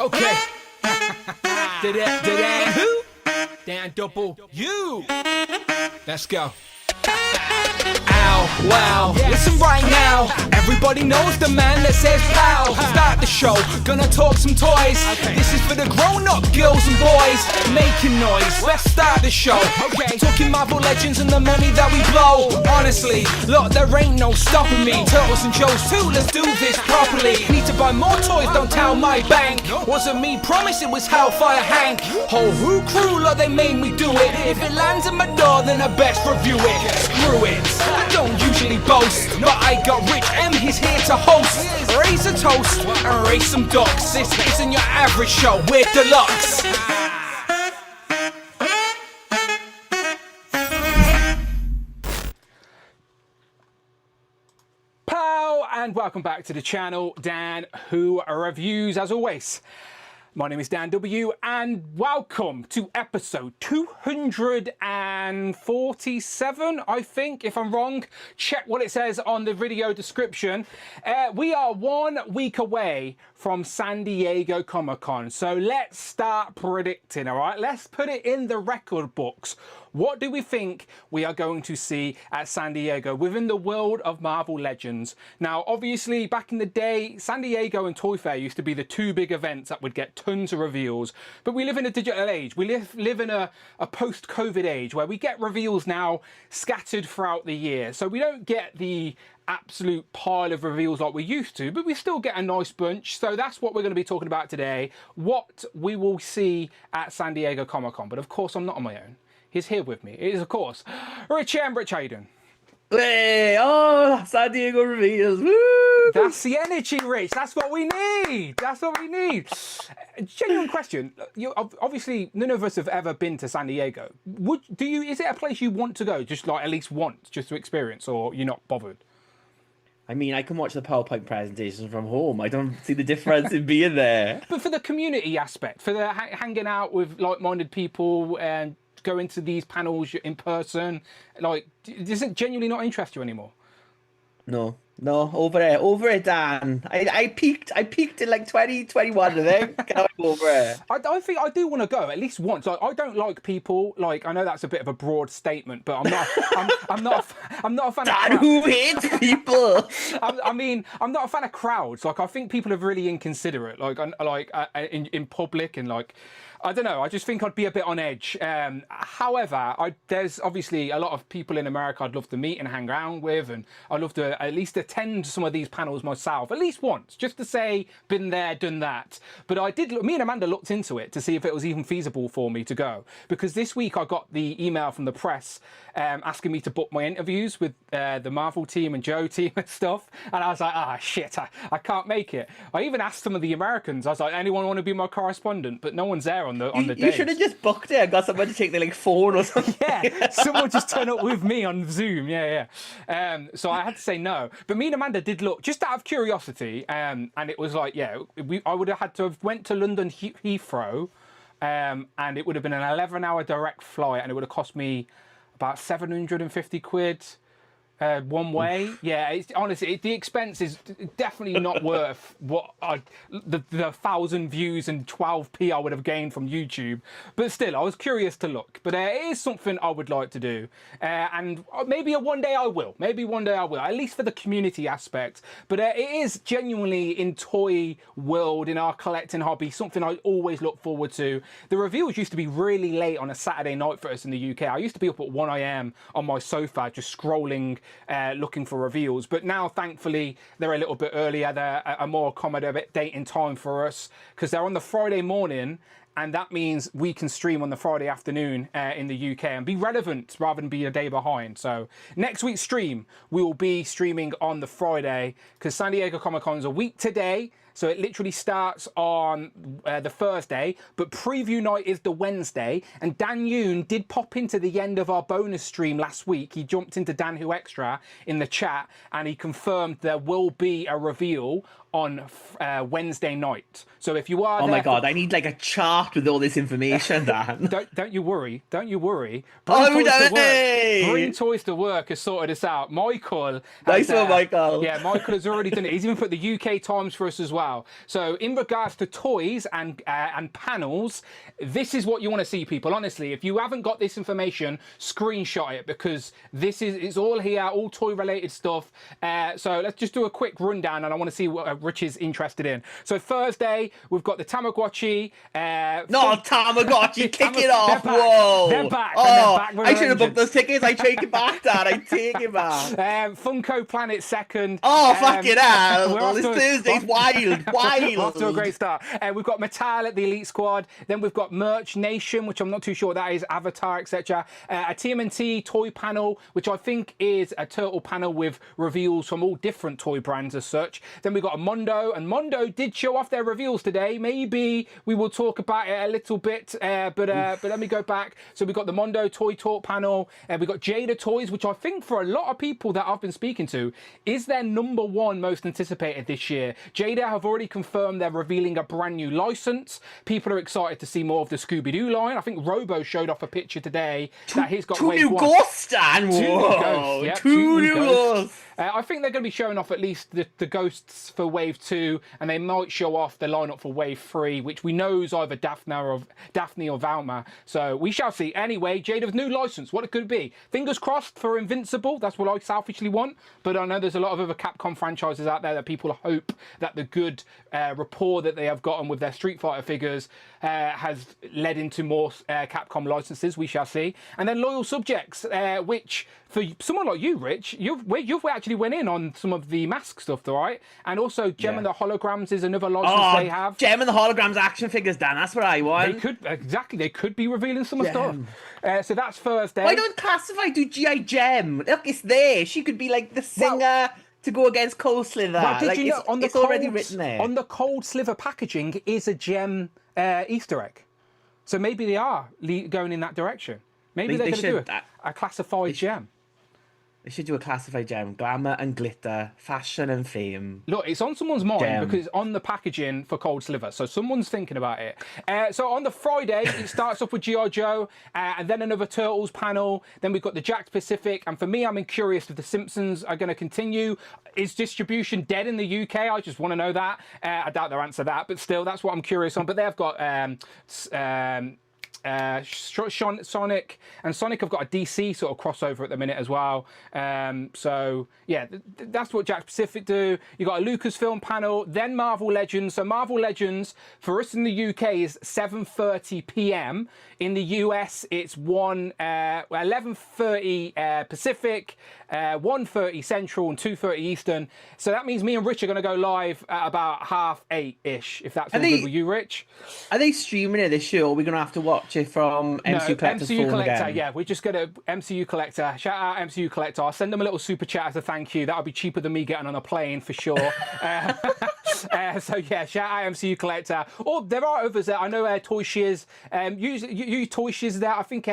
Okay. Who? Dan double you. Let's go. Ow, wow, listen right now. Everybody knows the man that says pow. Start the show, gonna talk some toys. This is for the grown-up girls and boys making noise. Let's start the show. Okay, talking Marvel Legends and the money that we blow. Honestly, look, there ain't no stopping me. Turtles and Joes too, let's do this properly. Need to buy more toys, don't tell my bank. Wasn't me, promise it was Hellfire Hank. Whole Who crew, look, they made me do it. If it lands in my door, then I best review it. Screw it, I don't usually boast, but I got Rich M, he's here to host. Raise a toast and raise some ducks. This isn't your average show, we're deluxe. Pow, and welcome back to the channel, Dan Who Reviews, as always. My name is Dan W, and welcome to episode 247, I think, if I'm wrong. Check what it says on the video description. We are 1 week away from San Diego Comic-Con, so let's start predicting, all right? Let's put it in the record books. What do we think we are going to see at San Diego within the world of Marvel Legends? Now, obviously, back in the day, San Diego and Toy Fair used to be the two big events that would get tons of reveals. But we live in a digital age. We live in a post-COVID age where we get reveals now scattered throughout the year. So we don't get the absolute pile of reveals like we used to, but we still get a nice bunch. So that's what we're going to be talking about today, what we will see at San Diego Comic-Con. But of course, I'm not on my own. He's here with me. It is, of course, Rich M. Rich, how you doing? Hey, oh, San Diego reveals. Woo! That's the energy, Rich. That's what we need. That's what we need. Genuine question. Obviously, none of us have ever been to San Diego. Is it a place you want to go? Just like at least once, just to experience, or you're not bothered? I mean, I can watch the PowerPoint presentations from home. I don't see the difference in being there. But for the community aspect, for the hanging out with like-minded people and going to these panels in person, like, does it genuinely not interest you anymore? No, over it, Dan. I peaked in like 2021, I think. Now I'm over it. I think I do want to go at least once. Like, I don't like people. Like, I know that's a bit of a broad statement, but I'm not. I'm not a fan. Dan, who hates people? I mean, I'm not a fan of crowds. Like, I think people are really inconsiderate. Like in public and like. I don't know. I just think I'd be a bit on edge. However, there's obviously a lot of people in America I'd love to meet and hang around with, and I'd love to at least attend some of these panels myself, at least once, just to say, been there, done that. But me and Amanda looked into it to see if it was even feasible for me to go, because this week I got the email from the press asking me to book my interviews with the Marvel team and Joe team and stuff, and I was like, shit, I can't make it. I even asked some of the Americans, I was like, anyone want to be my correspondent? But no one's there on the day. You should have just booked it and got someone to take their like phone or something. Yeah, someone just turn up with me on Zoom. Yeah. So I had to say no. But me and Amanda did look just out of curiosity, and it was like, I would have had to have went to London Heathrow, and it would have been an 11-hour direct flight, and it would have cost me about 750 quid. One way. Yeah, it's honestly, the expense is definitely not worth what the 1,000 views and 12p I would have gained from YouTube. But still, I was curious to look. But it is something I would like to do. And maybe one day I will. Maybe one day I will, at least for the community aspect. But it is genuinely in toy world, in our collecting hobby, something I always look forward to. The reveals used to be really late on a Saturday night for us in the UK. I used to be up at 1 AM on my sofa just scrolling, looking for reveals, but now thankfully they're a little bit earlier. They're a more accommodating time for us because they're on the Friday morning, and that means we can stream on the Friday afternoon in the UK and be relevant rather than be a day behind. So next week's stream, we will be streaming on the Friday because San Diego Comic-Con is a week today. So it literally starts on the Thursday, but preview night is the Wednesday. And Dan Yoon did pop into the end of our bonus stream last week. He jumped into Dan Who Extra in the chat, and he confirmed there will be a reveal on Wednesday night. So if you are Oh there my God, I need like a chart with all this information, Dan. don't you worry. Don't you worry. Oh, Bring toys to work has sorted us out. Michael. Nice one, Michael. Yeah, Michael has already done it. He's even put the UK times for us as well. So in regards to toys and panels, this is what you want to see, people. Honestly, if you haven't got this information, screenshot it, because it's all here, all toy related stuff. So let's just do a quick rundown, and I want to see what Rich is interested in. So Thursday, we've got the Tamagotchi. Tamagotchi, kick it off. Whoa. They're back. Oh, back with I should have booked vengeance. those tickets. I take it back, Dad. I take it back. Funko Planet second. Oh, fuck it we're out. off This to a- Thursday's wild. We're off to a great start. We've got Mattel at the Elite Squad. Then we've got Merch Nation, which I'm not too sure what that is, Avatar, etc. A TMNT toy panel, which I think is a turtle panel with reveals from all different toy brands as such. Then we've got a Mondo, and Mondo did show off their reveals today. Maybe we will talk about it a little bit, but let me go back. So we've got the Mondo Toy Talk panel. We've got Jada Toys, which I think for a lot of people that I've been speaking to is their #1 most anticipated this year. Jada have already confirmed they're revealing a brand new license. People are excited to see more of the Scooby-Doo line. I think Robo showed off a picture today that he's got two Wave new 1. ghosts, Dan. Whoa. Yep, two new ghosts. I think they're going to be showing off at least the ghosts for Wave 2, and they might show off the lineup for Wave 3, which we know is either Daphne or Valma. So we shall see. Anyway, Jada's new license, what it could be. Fingers crossed for Invincible. That's what I selfishly want. But I know there's a lot of other Capcom franchises out there that people hope that the good rapport that they have gotten with their Street Fighter figures has led into more Capcom licenses. We shall see. And then Loyal Subjects, which for someone like you, Rich, you've actually went in on some of the mask stuff, though, right? And also Gem and the Holograms is another license they have. Gem and the Holograms action figures, Dan. That's what I want. They could be revealing some stuff. So that's Thursday. Why don't classify do G.I. Gem? Look, it's there. She could be like the singer to go against Cold Sliver. Well, did you know it's already written there. On the Cold Sliver packaging is a Gem Easter egg. So maybe they are going in that direction. Maybe they're going to do a classified gem. They should do a classified gem. Glamour and glitter, fashion and fame. Look, it's on someone's mind because it's on the packaging for Cold Sliver. So someone's thinking about it. So on the Friday, it starts off with G.I. Joe, and then another Turtles panel. Then we've got the Jack Pacific. And for me, I'm curious if the Simpsons are going to continue. Is distribution dead in the UK? I just want to know that. I doubt they'll answer that. But still, that's what I'm curious on. But they've got Sonic have got a DC sort of crossover at the minute as well. So yeah, that's what Jack Pacific do. You got a Lucasfilm panel, then Marvel Legends. So Marvel Legends for us in the UK is 7:30 p.m. In the US, it's 11:30 Pacific, 1:30 Central, and 2:30 Eastern. So that means me and Rich are going to go live at about 8:30-ish. If that's all good with you, Rich. Are they streaming it this year, or are we going to have to watch it from MCU Collector's phone Collector, again? yeah, we're just going to MCU Collector. Shout out MCU Collector. I'll send them a little super chat as a thank you. That'll be cheaper than me getting on a plane for sure. So yeah, shout out MCU Collector. Or there are others there. I know Toy Shiz. You Toy Shiz there. I think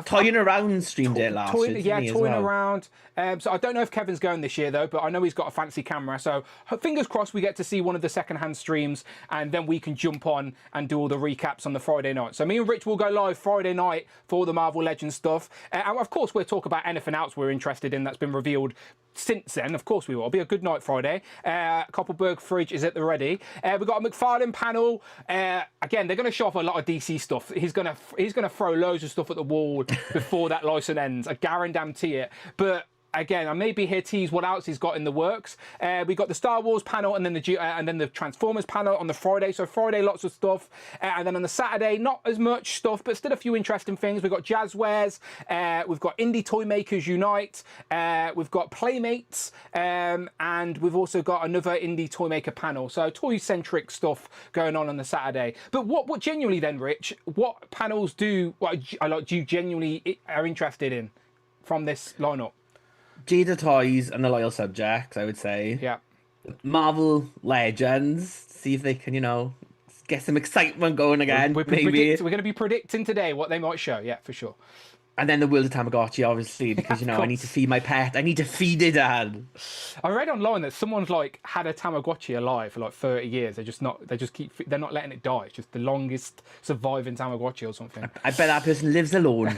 Toying Around streamed it last year. Yeah, Toying Around. So I don't know if Kevin's going this year though, but I know he's got a fancy camera. So fingers crossed we get to see one of the secondhand streams, and then we can jump on and do all the recaps on the Friday night. So me and Rich will go live Friday night for all the Marvel Legends stuff. And of course we'll talk about anything else we're interested in that's been revealed since then. Of course we will. It'll be a good night Friday. Koppelberg fridge is at the ready. We've got a McFarlane panel. Again, they're going to show off a lot of DC stuff. He's going to throw loads of stuff at the wall before that license ends. I guarantee it. But again, I maybe here tease what else he's got in the works. We got the Star Wars panel and then the Transformers panel on the Friday. So Friday, lots of stuff. And then on the Saturday, not as much stuff, but still a few interesting things. We've got Jazzwares. We've got Indie Toy Makers Unite. We've got Playmates. And we've also got another Indie Toy Maker panel. So toy-centric stuff going on the Saturday. But what genuinely then, Rich, what panels do you genuinely are interested in from this lineup? Jada Toys and the Loyal Subjects, I would say. Yeah. Marvel Legends. See if they can, get some excitement going again. We're going to be predicting today what they might show. Yeah, for sure. And then the World of Tamagotchi, obviously, because, you know, I need to feed my pet. I need to feed it, Dad. I read online that someone's like had a Tamagotchi alive for like 30 years. They're not letting it die. It's just the longest surviving Tamagotchi or something. I bet that person lives alone.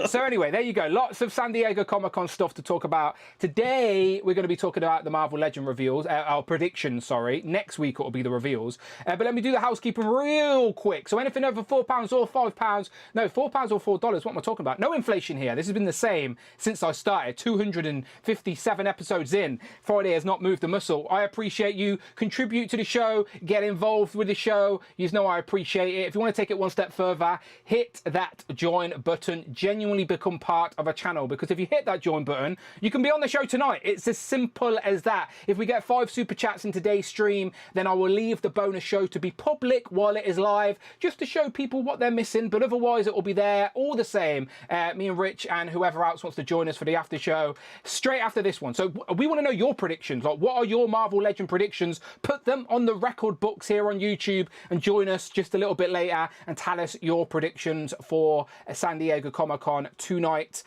So anyway, there you go. Lots of San Diego Comic-Con stuff to talk about. Today, we're going to be talking about the Marvel Legend reveals, our predictions, sorry. Next week, it'll be the reveals. But let me do the housekeeping real quick. So anything over £4 or £5, no, £4 or $4, what am I talking about? No inflation here. This has been the same since I started, 257 episodes in. Friday has not moved a muscle. I appreciate you. Contribute to the show. Get involved with the show. You know I appreciate it. If you want to take it one step further, hit that join button. Genuinely become part of a channel, because if you hit that join button, you can be on the show tonight. It's as simple as that. If we get 5 super chats in today's stream, then I will leave the bonus show to be public while it is live, just to show people what they're missing. But otherwise, it will be there all the same. Me and Rich and whoever else wants to join us for the after show straight after this one. So we want to know your predictions. Like, what are your Marvel Legend predictions? Put them on the record books here on YouTube and join us just a little bit later and tell us your predictions for San Diego Comic-Con tonight.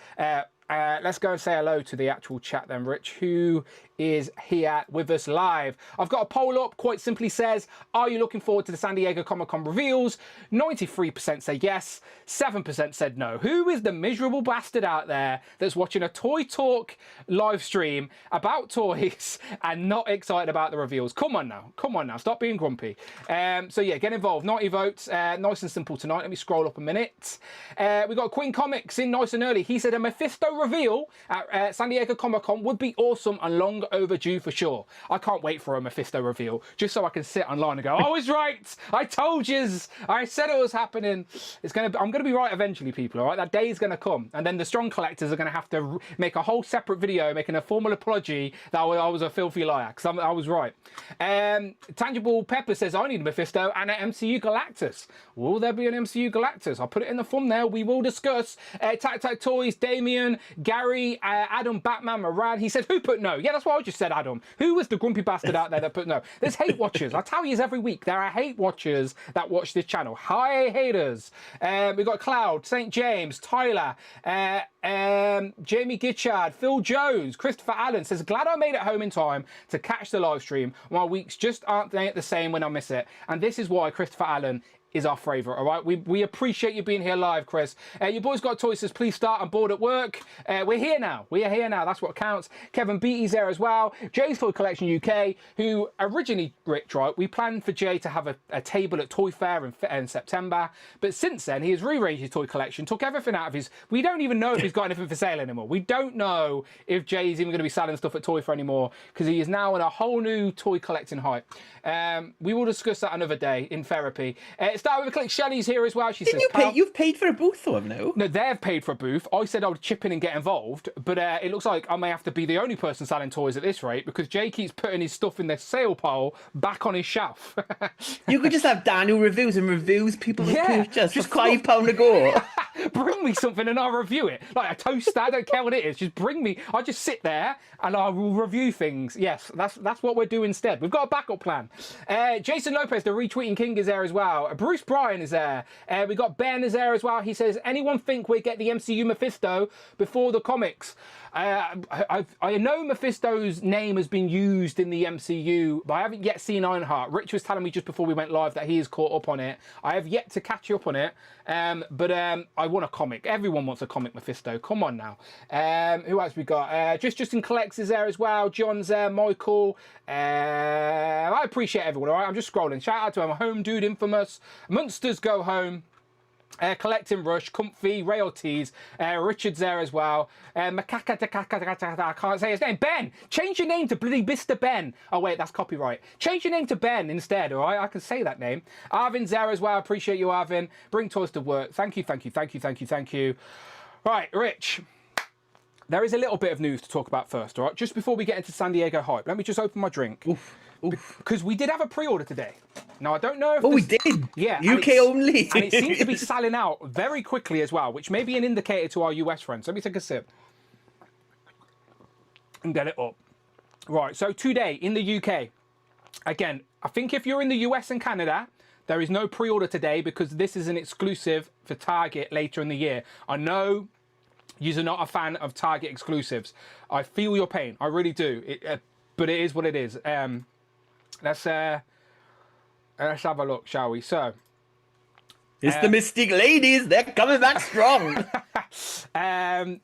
Let's go and say hello to the actual chat then, Rich. Who is here with us live? I've got a poll up, quite simply says, are you looking forward to the San Diego Comic-Con reveals? 93% say yes, 7% said no. Who is the miserable bastard out there that's watching a Toy Talk live stream about toys and not excited about the reveals? Come on now, stop being grumpy. So yeah, get involved, 90 votes, nice and simple tonight. Let me scroll up a minute. We got Queen Comics in nice and early. He said a Mephisto reveal at San Diego Comic-Con would be awesome and long overdue for sure. I can't wait for a Mephisto reveal, just so I can sit online and go, I was right, I told yous, I said it was happening. I'm gonna be right eventually, people, all right? That day is gonna come, and then the strong collectors are gonna have to make a whole separate video making a formal apology that I was a filthy liar, because I was right. Tangible Pepper says, I need a Mephisto and an MCU Galactus. Will there be an MCU Galactus? I'll put it in the thumbnail, we will discuss. Tac Tac Toys, Damien, Gary, Adam, Batman, Moran, he said, who put no? Yeah, that's what I just said, Adam. Who was the grumpy bastard out there that put no? There's hate watchers. I tell you every week, there are hate watchers that watch this channel. Hi, haters. We've got Cloud, St. James, Tyler, Jamie Gitchard, Phil Jones, Christopher Allen says, glad I made it home in time to catch the live stream. My weeks just aren't the same when I miss it. And this is why Christopher Allen is our favourite, all right? We appreciate you being here live, Chris. Your boys got toys, says, please start. I'm bored at work. We're here now. We are here now. That's what counts. Kevin Beatty's there as well. Jay's Toy Collection UK, who originally, Rich, right, we planned for Jay to have a table at Toy Fair in September. But since then, he has rearranged his toy collection, took everything out of his... We don't even know if he's got anything for sale anymore. We don't know if Jay's even going to be selling stuff at Toy Fair anymore, because he is now in a whole new toy collecting hype. We will discuss that another day in therapy. Start with a click. Shelley's here as well. She says, you've paid for a booth though, no? No, they've paid for a booth. I said I would chip in and get involved, but it looks like I may have to be the only person selling toys at this rate, because Jay keeps putting his stuff in the sale pile back on his shelf. You could just have Daniel reviews and reviews people with purchase for £5 a go. Bring me something and I'll review it. Like a toaster, I don't care what it is. Just bring me. I'll just sit there and I will review things. Yes, that's what we're doing instead. We've got a backup plan. Jason Lopez, the retweeting king, is there as well. Bruce Bryan is there. We got Ben is there as well. He says, anyone think we get the MCU Mephisto before the comics? I know Mephisto's name has been used in the MCU, but I haven't yet seen Ironheart. Rich was telling me just before we went live that he is caught up on it. I have yet to catch up on it, but I want a comic. Everyone wants a comic Mephisto. Come on now. Who else we got? Justin Collects is there as well. John's there. Michael. I appreciate everyone, all right? I'm just scrolling. Shout out to him. Home Dude, Infamous. Munsters Go Home. Collecting Rush, Comfy, Royalties, Richard's there as well. Macaca, I can't say his name. Ben, change your name to bloody Mr. Ben. Oh wait, that's copyright. Change your name to Ben instead, all right? I can say that name. Arvin's there as well. Appreciate you, Arvin. Bring toys to work. Thank you, thank you, thank you, thank you, thank you. Right, Rich. There is a little bit of news to talk about first, all right? Just before we get into San Diego hype, let me just open my drink. Oof. Because we did have a pre-order today. Now, I don't know if... Oh, we did? Yeah. UK only. And it seems to be selling out very quickly as well, which may be an indicator to our US friends. Let me take a sip and get it up. Right, so today in the UK, again, I think if you're in the US and Canada, There is no pre-order today because this is an exclusive for Target later in the year. I know you're not a fan of Target exclusives. I feel your pain. I really do. But it is what it is. Let's have a look, shall we? So. It's the Mystique ladies. They're coming back strong.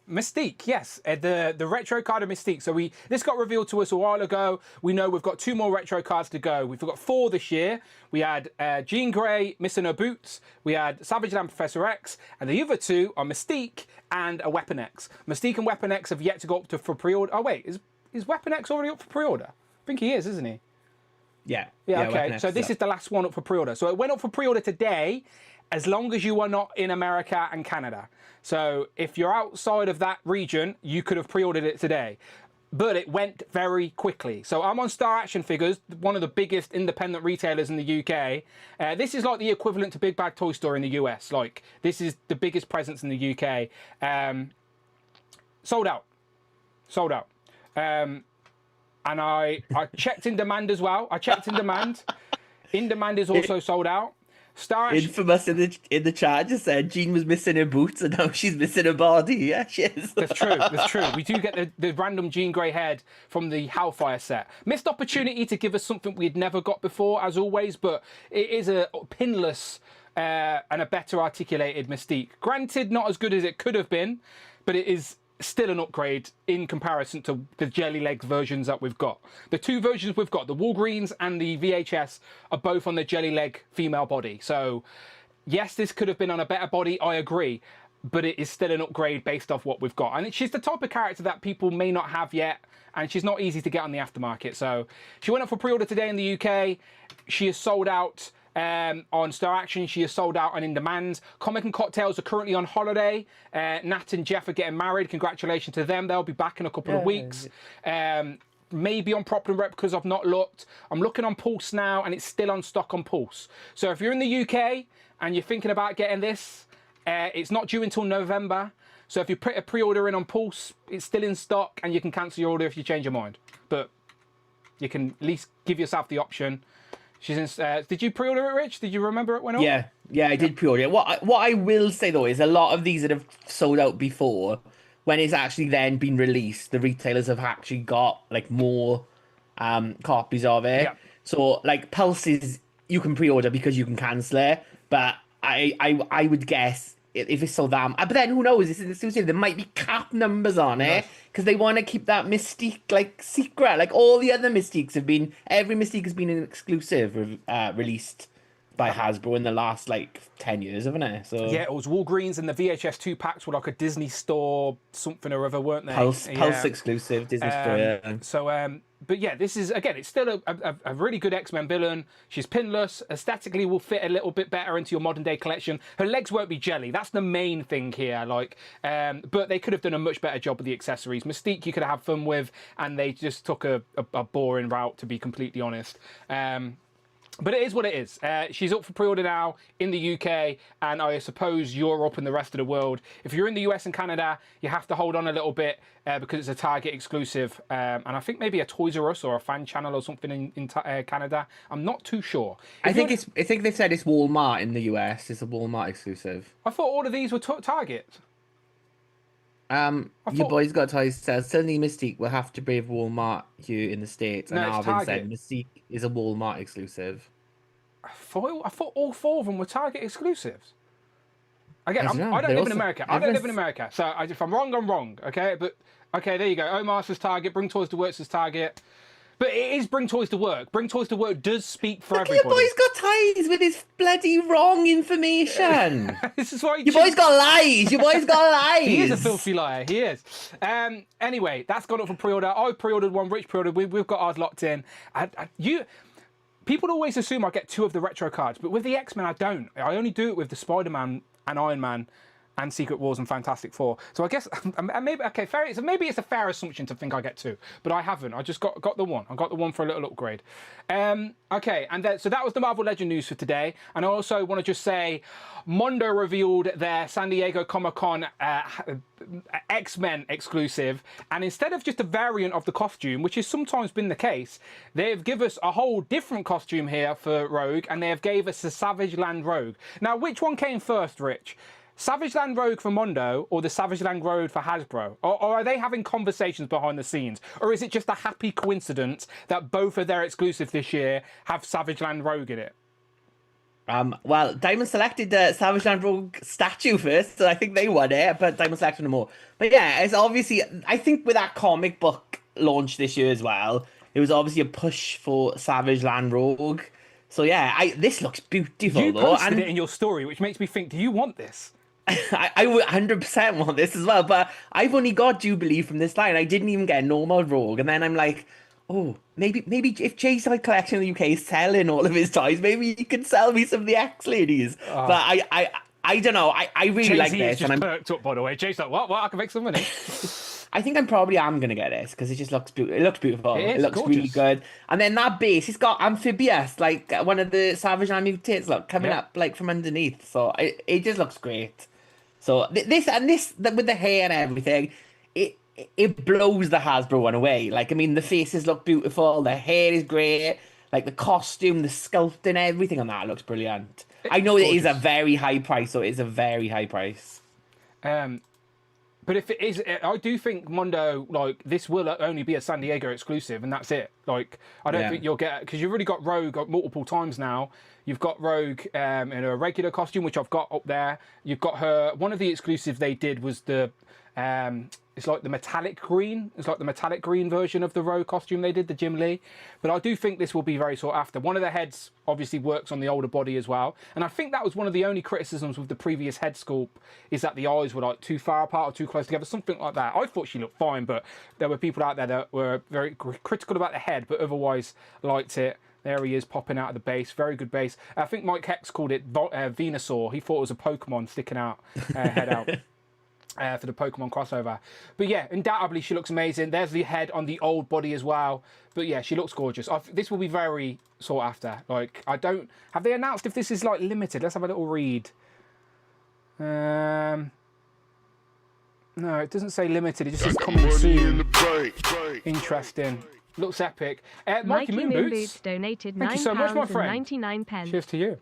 Mystique, yes, the retro card of Mystique. So this got revealed to us a while ago. We know we've got 2 more retro cards to go. We've got 4 this year. We had Jean Grey missing her boots. We had Savage Land Professor X, and the other 2 are Mystique and a Weapon X. Mystique and Weapon X have yet to go up for pre-order. Oh wait, is Weapon X already up for pre-order? I think he is, isn't he? Yeah. Okay. So this is the last one up for pre-order. So it went up for pre-order today, as long as you are not in America and Canada. So if you're outside of that region, you could have pre-ordered it today. But it went very quickly. So I'm on Star Action Figures, one of the biggest independent retailers in the UK. This is like the equivalent to Big Bad Toy Store in the US. Like, this is the biggest presence in the UK. Sold out. And I checked in demand as well. I checked in demand. In demand is also sold out. Star Action... Infamous in the chat just said Jean was missing her boots and now she's missing her body. Yeah, she is. That's true. We do get the random Jean Grey head from the Hellfire set. Missed opportunity to give us something we'd never got before, as always, but it is a pinless and a better articulated Mystique. Granted, not as good as it could have been, but it is still an upgrade in comparison to the Jelly Legs versions that we've got. The 2 versions we've got, the Walgreens and the VHS, are both on the Jelly Leg female body. So yes, this could have been on a better body, I agree, but it is still an upgrade based off what we've got. And she's the type of character that people may not have yet, and she's not easy to get on the aftermarket. So she went up for pre-order today in the UK. She is sold out on Star Action. She is sold out and in demand. Comic and Cocktails are currently on holiday. Nat and Jeff are getting married. Congratulations to them. They'll be back in a couple of weeks. Maybe on Prop and Rep because I've not looked. I'm looking on Pulse now and it's still on stock on Pulse. So if you're in the UK and you're thinking about getting this, it's not due until November. So if you put a pre-order in on Pulse, it's still in stock and you can cancel your order if you change your mind. But you can at least give yourself the option. She's in. Did you pre-order it, Rich? Did you remember it went up? Yeah, I did pre-order it. What I will say though is a lot of these that have sold out before, when it's actually then been released, the retailers have actually got like more copies of it. Yeah. So like Pulses, you can pre-order because you can cancel it, but I would guess if it's sold that, but then who knows? This is exclusive. There might be cap numbers on it because they want to keep that Mystique like secret. Like all the other Mystiques have been, every Mystique has been an exclusive released by Hasbro in the last like 10 years, haven't it? So yeah, it was Walgreens and the VHS 2 packs were like a Disney Store something or other, weren't they? Pulse exclusive Disney Store. Yeah. So but yeah, this is again, it's still a really good X-Men villain. She's pinless, aesthetically will fit a little bit better into your modern day collection. Her legs won't be jelly. That's the main thing here. Like, but they could have done a much better job with the accessories. Mystique you could have fun with, and they just took a boring route, to be completely honest. But it is what it is. She's up for pre-order now in the UK, and I suppose Europe and the rest of the world. If you're in the US and Canada, you have to hold on a little bit because it's a Target exclusive. And I think maybe a Toys R Us or a fan channel or something in Canada. I'm not too sure. I think they said it's Walmart in the US. It's a Walmart exclusive. I thought all of these were Target. Your boys got toys says suddenly Mystique will have to brave Walmart here in the States, and Arvin said Mystique is a Walmart exclusive. I thought all 4 of them were Target exclusives. Again, I don't live in America. I don't live in America, so if I'm wrong, I'm wrong. Okay, but okay, there you go. Omar says Target. Bring Toys to Work says Target. But it is Bring Toys to Work. Bring Toys to Work does speak for everybody. Your boy's got ties with his bloody wrong information. This is why your boy's got lies. Your boy's got lies. He is a filthy liar. He is. Anyway, that's gone up for pre-order. I pre-ordered one. Rich pre-ordered. We've got ours locked in. People always assume I get 2 of the retro cards, but with the X-Men, I don't. I only do it with the Spider-Man and Iron Man and Secret Wars and Fantastic Four. So I guess maybe okay, fair. So maybe it's a fair assumption to think I get 2, but I haven't. I just got the one. I got the one for a little upgrade. Okay, and then, so that was the Marvel Legend news for today. And I also want to just say, Mondo revealed their San Diego Comic-Con X-Men exclusive, and instead of just a variant of the costume, which has sometimes been the case, they've given us a whole different costume here for Rogue, and they have gave us the Savage Land Rogue. Now, which one came first, Rich? Savage Land Rogue for Mondo or the Savage Land Rogue for Hasbro? Or are they having conversations behind the scenes? Or is it just a happy coincidence that both of their exclusives this year have Savage Land Rogue in it? Well, Diamond selected the Savage Land Rogue statue first, so I think they won it, but Diamond selected them more. But yeah, it's obviously, I think with that comic book launch this year as well, it was obviously a push for Savage Land Rogue. So yeah, this looks beautiful. You though, posted it in your story, which makes me think, do you want this? I would 100% want this as well, but I've only got Jubilee from this line. I didn't even get a normal Rogue, and then I'm like, oh, maybe if Jay's Toy Collection in the UK is selling all of his toys, maybe he can sell me some of the X ladies. But I don't know. I really Jay-Z like this, just and I'm perked up, by the way. Jay's like, what? I can make some money. I think I probably am gonna get this because it just looks beautiful. It looks beautiful. It looks gorgeous. really good. And then that base, it's got amphibious, like one of the Savage Land mutates, look coming up like from underneath. So it just looks great. So this with the hair and everything, it blows the Hasbro one away. Like, I mean, the faces look beautiful, the hair is great, like the costume, the sculpting, everything on that looks brilliant. I know it is a very high price, so it is a very high price. But if it is, I do think Mondo, like, this will only be a San Diego exclusive, and that's it. Like, I don't think you'll get, because you've already got Rogue multiple times now. You've got Rogue in a regular costume, which I've got up there. You've got her, one of the exclusives they did was the, it's like the metallic green. It's like the metallic green version of the Rogue costume they did, the Jim Lee. But I do think this will be very sought after. One of the heads obviously works on the older body as well. And I think that was one of the only criticisms with the previous head sculpt, is that the eyes were like too far apart or too close together, something like that. I thought she looked fine, but there were people out there that were very critical about the head, but otherwise liked it. There he is popping out of the base. Very good base. I think Mike Hex called it Venusaur. He thought it was a Pokemon sticking out, head out. For the Pokemon crossover. But yeah, undoubtedly she looks amazing. There's the head on the old body as well. But yeah, she looks gorgeous. This will be very sought after. Like, have they announced if this is like limited? Let's have a little read. No, it doesn't say limited. It just says coming soon. Interesting. Looks epic. Mikey Moon Boots donated Thank you so much, my friend. 99 pence. Cheers to you.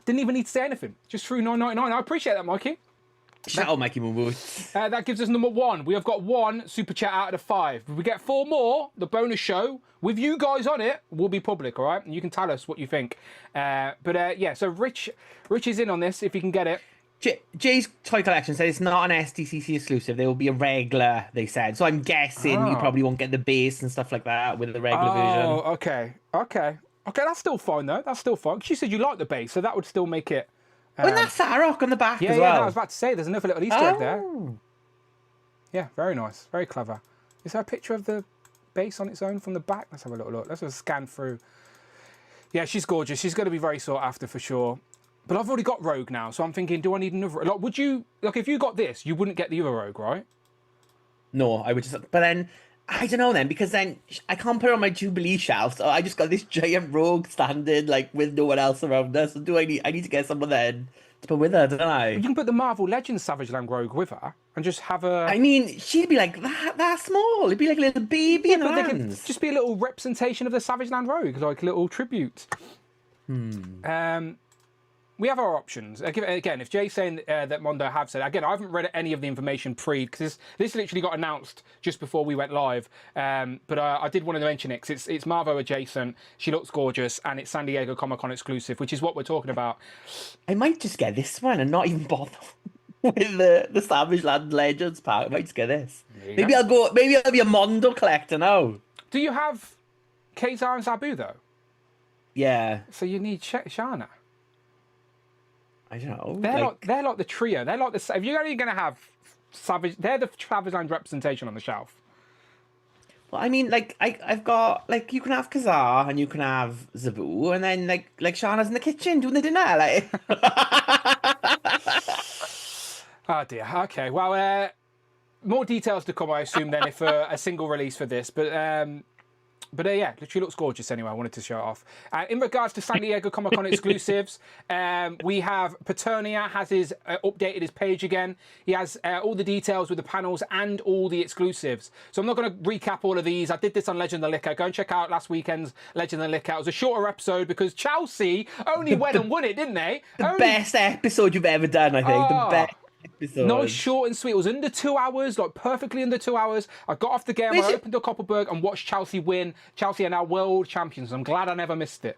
Didn't even need to say anything. Just threw $9.99. I appreciate that, Mikey. Shout out Mikey Moon Boots. That gives us number 1. We have got 1 super chat out of the 5. If we get 4 more, the bonus show with you guys on it will be public, all right? And you can tell us what you think. Yeah, so Rich is in on this if he can get it. Jay's Toy Collection said it's not an SDCC exclusive. They will be a regular, they said. So I'm guessing you probably won't get the base and stuff like that with the regular version. Oh, okay, that's still fine, though. That's still fine. She said you like the base, so that would still make it... Wasn't that Sarok on the back as well? Yeah, I was about to say, there's another little Easter egg there. Yeah, very nice. Very clever. Is there a picture of the base on its own from the back? Let's have a little look. Let's just scan through. Yeah, she's gorgeous. She's going to be very sought after for sure. But I've already got Rogue now, so I'm thinking, do I need another... Like, would you... Like, if you got this, you wouldn't get the other Rogue, right? No, I would just... But then, I don't know then, because then I can't put it on my Jubilee shelf, so I just got this giant Rogue standing, like, with no one else around us. So I need to get someone then to put with her, don't I? You can put the Marvel Legends Savage Land Rogue with her and just have a... I mean, she'd be like that small. It'd be like a little baby in her hands. Just be a little representation of the Savage Land Rogue, like a little tribute. We have our options. Again, if Jay's saying that Mondo have said, again, I haven't read any of the information because this literally got announced just before we went live. But I did want to mention it because it's Marvel adjacent. She looks gorgeous, and it's San Diego Comic-Con exclusive, which is what we're talking about. I might just get this one and not even bother with the Savage Land Legends pack. I might just get this. Maybe I'll be a Mondo collector now. Do you have Kazar and Zabu though? Yeah. So you need Shana. I don't know. They're like the trio. They're like the... If you're only going to have Savage... They're the Savage Land representation on the shelf. Well, I mean, like I've got like you can have Kazar and you can have Zabu, and then like Shana's in the kitchen doing the dinner. Like, Oh dear. Okay. Well, more details to come, I assume, then, if a single release for this. But yeah, literally looks gorgeous anyway. I wanted to show it off. In regards to San Diego Comic Con exclusives, we have Paternia has updated his page again. He has all the details with the panels and all the exclusives. So I'm not going to recap all of these. I did this on Legend of the Liquor. Go and check out last weekend's Legend of the Liquor. It was a shorter episode because Chelsea only went and won it, didn't they? the best episode you've ever done, I think. The best episode. Nice, short and sweet. It was under 2 hours, like perfectly under 2 hours. I got off the game, I opened the Copperberg and watched Chelsea win. Chelsea are now world champions. I'm glad I never missed it.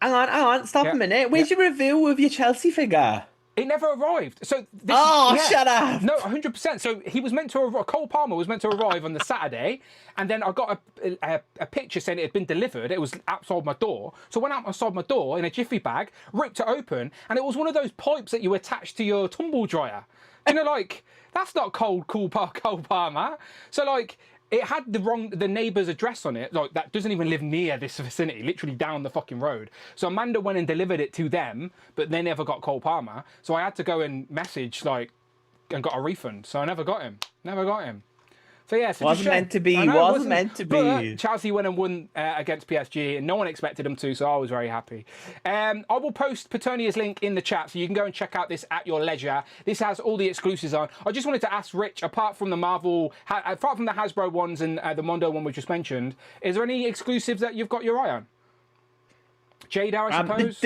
Hang on, stop a minute. Where's your review of your Chelsea figure? It never arrived. So shut up! No, 100%. So he was meant to arrive. Cole Palmer was meant to arrive on the Saturday, and then I got a picture saying it had been delivered. It was outside my door. So I went outside my door in a jiffy bag, ripped it open, and it was one of those pipes that you attach to your tumble dryer. You know, like that's not Cole Palmer. So like. It had the neighbour's address on it, like that doesn't even live near this vicinity, literally down the fucking road. So Amanda went and delivered it to them, but they never got Cole Palmer. So I had to go and message and got a refund. So I never got him. So yeah, wasn't meant to be. Wasn't meant to be. But Chelsea went and won against PSG, and no one expected them to, so I was very happy. I will post Paternia's link in the chat, so you can go and check out this at your leisure. This has all the exclusives on. I just wanted to ask Rich, apart from the Hasbro ones and the Mondo one we just mentioned, is there any exclusives that you've got your eye on? Jada, I suppose.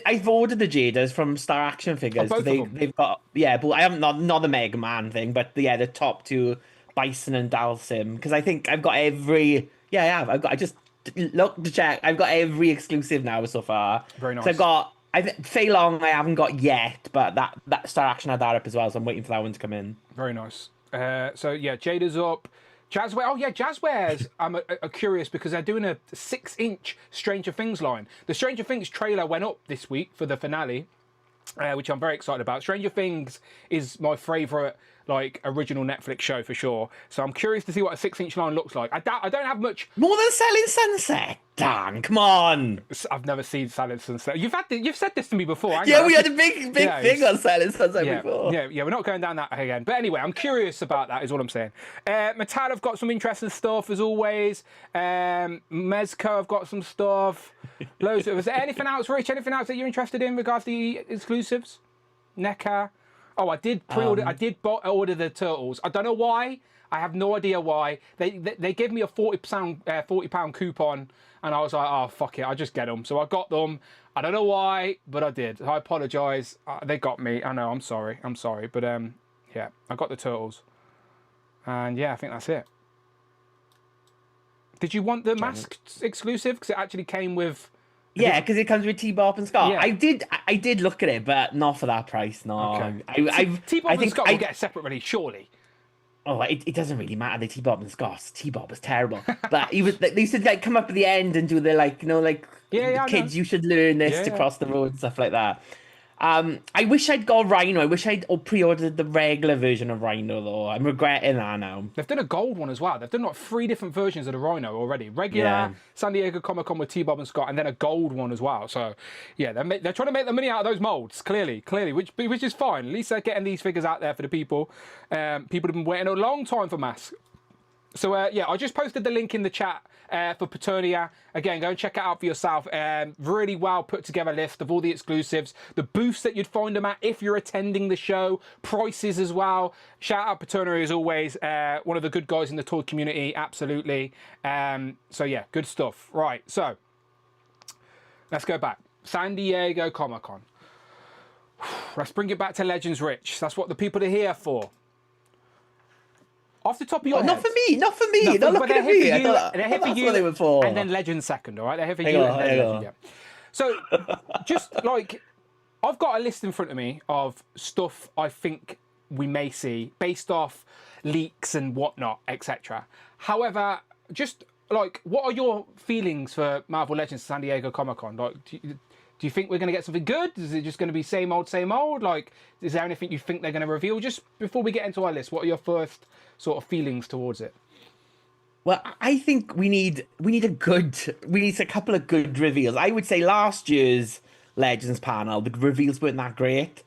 I've ordered the Jadas from Star Action Figures. Both of them? They've got but I haven't not the Mega Man thing, but the top two. Bison and Dalsim, because I think I've got every. Yeah, I have. I just look to check. I've got every exclusive now so far. Very nice. So I've got. Fei Long I haven't got yet, but that Star Action had that up as well, so I'm waiting for that one to come in. Very nice. So yeah, Jada's up. Jazzware. Oh yeah, Jazzwares. I'm curious because they're doing a 6-inch Stranger Things line. The Stranger Things trailer went up this week for the finale, which I'm very excited about. Stranger Things is my favourite original Netflix show for sure. So I'm curious to see what a 6-inch line looks like. I don't have much more than Selling Sunset. Dan, come on! I've never seen Selling Sunset. You've said this to me before. Yeah, we had a big thing on Selling Sunset before. Yeah, we're not going down that again. But anyway, I'm curious about that. Is all I'm saying. Mattel have got some interesting stuff as always. Mezco have got some stuff. Loads. Was there anything else, Rich? Anything else that you're interested in regards to the exclusives? NECA. Oh, I did pre-order. I did order the Turtles. I don't know why. I have no idea why. They gave me a £40 coupon, and I was like, oh fuck it, I'll just get them. So I got them. I don't know why, but I did. I apologise. They got me. I know. I'm sorry. But yeah, I got the Turtles, and yeah, I think that's it. Did you want the masked exclusive? Because it actually came with. Yeah, because it comes with T-Bop and Scott. Yeah. I did look at it, but not for that price. No, okay. T-Bop and Scott will get a separate release, surely. Oh, it doesn't really matter. The T-Bob and Scots. T-Bob was terrible, but they used to come up at the end and do the kids. You should learn this to cross the road and stuff like that. I wish I'd got Rhino. I wish I'd pre-ordered the regular version of Rhino though. I'm regretting that now. They've done a gold one as well. They've done 3 different versions of the Rhino already. Regular San Diego Comic Con with T-Bob and Scott, and then a gold one as well. So yeah, they're trying to make the money out of those molds. Clearly, which is fine. At least they're getting these figures out there for the people. People have been waiting a long time for masks. So yeah, I just posted the link in the chat for Paternia. Again, go and check it out for yourself. Really well put together list of all the exclusives, the booths that you'd find them at if you're attending the show, prices as well. Shout out Paternia as always, one of the good guys in the toy community, absolutely. So yeah, good stuff. Right, so let's go back. San Diego Comic Con. Let's bring it back to Legends, Rich. That's what the people are here for. Off the top of your head. Not for me. They're looking at me. They're here for you. What they were for. And then Legend second, all right? They're here for you. And then Legend, yeah. So, just I've got a list in front of me of stuff I think we may see based off leaks and whatnot, etc. However, just what are your feelings for Marvel Legends San Diego Comic Con? Do you think we're going to get something good? Is it just going to be same old, same old? Is there anything you think they're going to reveal? Just before we get into our list, what are your first sort of feelings towards it? Well, I think we need a couple of good reveals. I would say last year's Legends panel, the reveals weren't that great,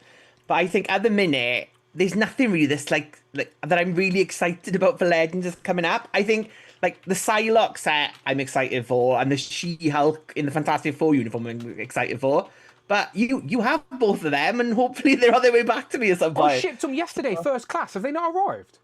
but I think at the minute there's nothing really that's like that I'm really excited about for Legends is coming up. I think like the Psylocke set I'm excited for, and the She-Hulk in the Fantastic Four uniform I'm excited for. But you have both of them, and hopefully they're on their way back to me at some I point. shipped them yesterday, first class. Have they not arrived?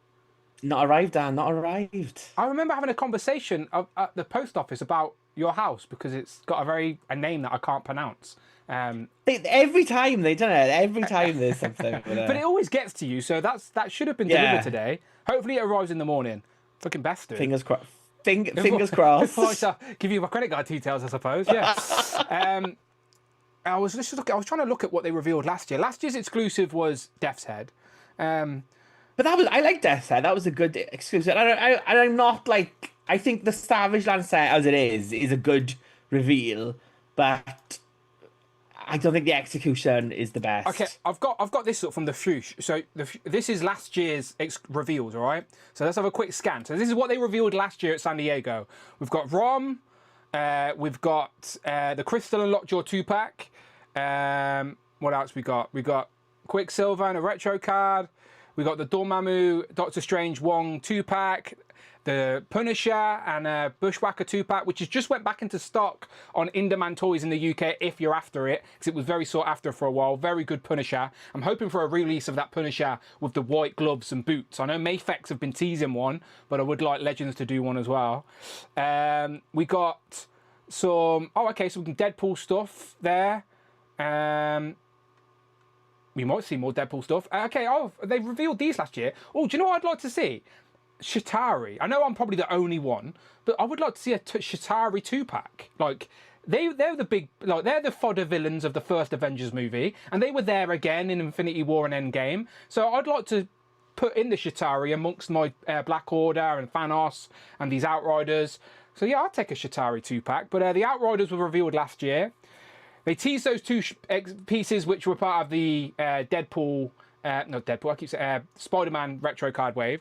Not arrived, Dan. Not arrived. I remember having a conversation at the post office about your house because it's got a name that I can't pronounce. Every time they done it, every time there's something with But it always gets to you, so that should have been delivered today. Hopefully it arrives in the morning. Fucking best, dude. Fingers crossed. Fingers crossed. Before I give you my credit card details, I suppose. Yeah. I was trying to look at what they revealed last year. Last year's exclusive was Death's Head. But I like Death's Head. That was a good exclusive. I'm not like, I think the Savage Land set as it is a good reveal, but I don't think the execution is the best. Okay, I've got this from the Fuchs. So this is last year's reveals, all right? So let's have a quick scan. So this is what they revealed last year at San Diego. We've got Rom, we've got the Crystal and Lockjaw 2-pack. What else we got? We got Quicksilver and a retro card. We got the Dormammu, Doctor Strange Wong 2-pack. The Punisher and Bushwhacker 2-pack, which has just went back into stock on Inderman Toys in the UK if you're after it, because it was very sought after for a while. Very good Punisher. I'm hoping for a release of that Punisher with the white gloves and boots. I know Mafex have been teasing one, but I would like Legends to do one as well. We got some... Oh, okay, some Deadpool stuff there. We might see more Deadpool stuff. Okay, they revealed these last year. Oh, do you know what I'd like to see? Shatari. I know I'm probably the only one, but I would like to see a Shatari 2-pack. Like, they're the big, like, they're the fodder villains of the first Avengers movie, and they were there again in Infinity War and Endgame. So I'd like to put in the Shatari amongst my Black Order and Thanos and these Outriders. So yeah, I'd take a Shatari 2-pack. But the Outriders were revealed last year. They teased those two pieces, which were part of the Deadpool, not Deadpool, I keep saying Spider-Man retro card wave.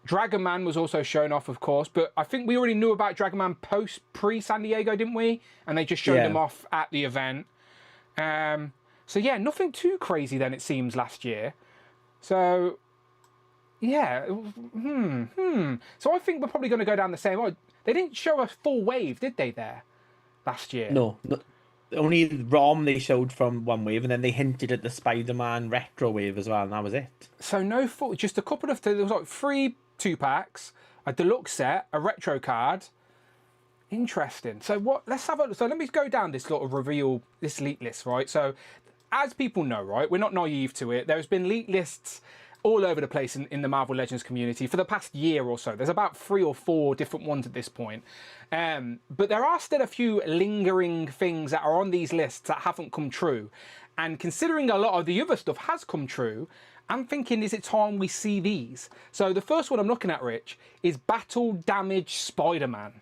Dragon Man was also shown off, of course, but I think we already knew about Dragon Man pre-San Diego, didn't we? And they just showed them off at the event. So yeah, nothing too crazy then, it seems, last year. So, yeah. So I think we're probably going to go down the same road. They didn't show a full wave, did they, there, last year? No. Only ROM they showed from one wave, and then they hinted at the Spider-Man retro wave as well, and that was it. So no full, just a couple of, there was like 3 2-packs, a deluxe set, a retro card. Interesting. So let me go down this little reveal, this leak list, right? So as people know, right, we're not naive to it. There's been leak lists all over the place in the Marvel Legends community for the past year or so. There's about 3 or 4 different ones at this point. But there are still a few lingering things that are on these lists that haven't come true. And considering a lot of the other stuff has come true, I'm thinking, is it time we see these? So the first one I'm looking at, Rich, is Battle Damage Spider-Man.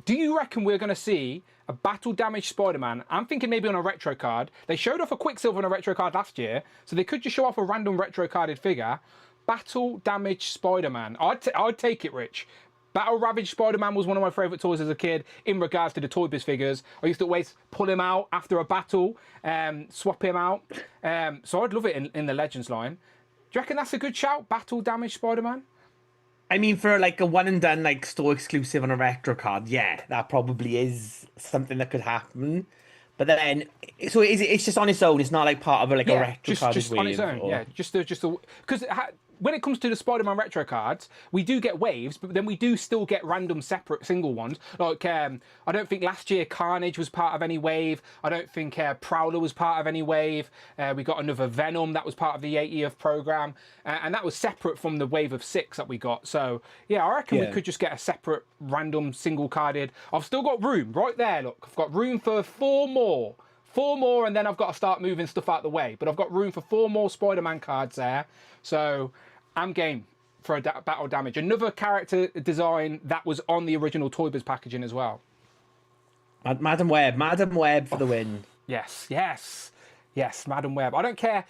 Do you reckon we're going to see a Battle Damage Spider-Man? I'm thinking maybe on a retro card. They showed off a Quicksilver on a retro card last year, so they could just show off a random retro carded figure. Battle Damage Spider-Man. I'd take it, Rich. Battle Ravage Spider-Man was one of my favourite toys as a kid in regards to the Toy Biz figures. I used to always pull him out after a battle, swap him out. So I'd love it in the Legends line. Do you reckon that's a good shout? Battle Damage Spider-Man? I mean, for like a one and done, like store exclusive on a retro card, yeah, that probably is something that could happen. But then, so it's just on its own. It's not like part of a retro card. Just on its own. Or... Yeah, just because when it comes to the Spider-Man retro cards, we do get waves, but then we do still get random separate single ones. Like I don't think last year Carnage was part of any wave. I don't think Prowler was part of any wave. We got another Venom that was part of the 80th program, and that was separate from the wave of 6 that we got. So yeah, I reckon we could just get a separate random single carded. I've still got room right there. Look, I've got room for 4 more. 4 more, and then I've got to start moving stuff out of the way. But I've got room for 4 more Spider-Man cards there. So I'm game for a Battle Damage. Another character design that was on the original Toy Biz packaging as well. Madam Web for the win. Yes, Madam Web. I don't care.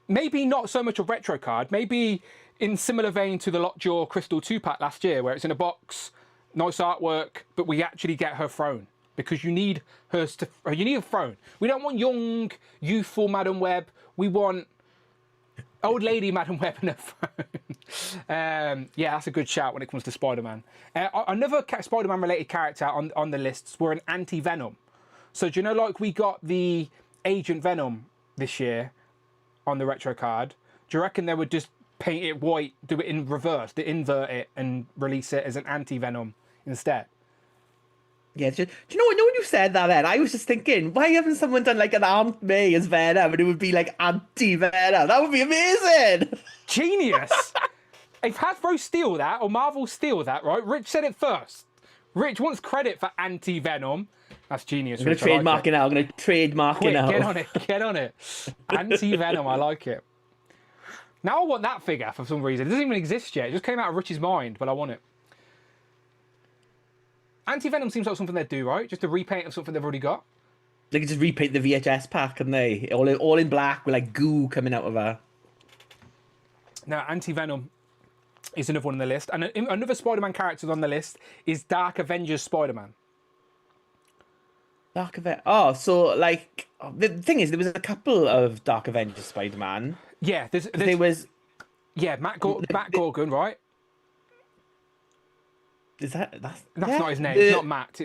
Maybe not so much a retro card. Maybe in similar vein to the Lockjaw Crystal 2-pack last year, where it's in a box nice artwork, but we actually get her throne because you need her you need a throne. We don't want young, youthful Madam Web. We want old lady Madam Web and her throne. Yeah, that's a good shout when it comes to Spider-Man. Another Spider-Man related character on the lists were an anti-Venom. So do you know, like we got the Agent Venom this year on the retro card. Do you reckon they would just paint it white, do it in reverse, to invert it and release it as an anti-Venom instead? Yeah, do you know what? When you said that, then I was just thinking, why haven't someone done like an Aunt May as Venom, and it would be like anti-Venom? That would be amazing. Genius! If Hasbro steal that or Marvel steal that, right? Rich said it first. Rich wants credit for anti-Venom. That's genius. I'm gonna trademark it now. I'm gonna trademark it now. Get on it. Get on it. Anti-Venom. I like it. Now I want that figure for some reason. It doesn't even exist yet. It just came out of Rich's mind, but I want it. Anti-Venom seems like something they'd do, right? Just a repaint of something they've already got. They could just repaint the VHS pack, and they all in black with like goo coming out of her. Now, Anti-Venom is another one on the list, and another Spider-Man character on the list is Dark Avengers Spider-Man. Dark Avengers. Oh, so like the thing is, there was a couple of Dark Avengers Spider-Man. Yeah, there was. Yeah, Matt Gorgon, right? Is that's not his name? It's not Matt.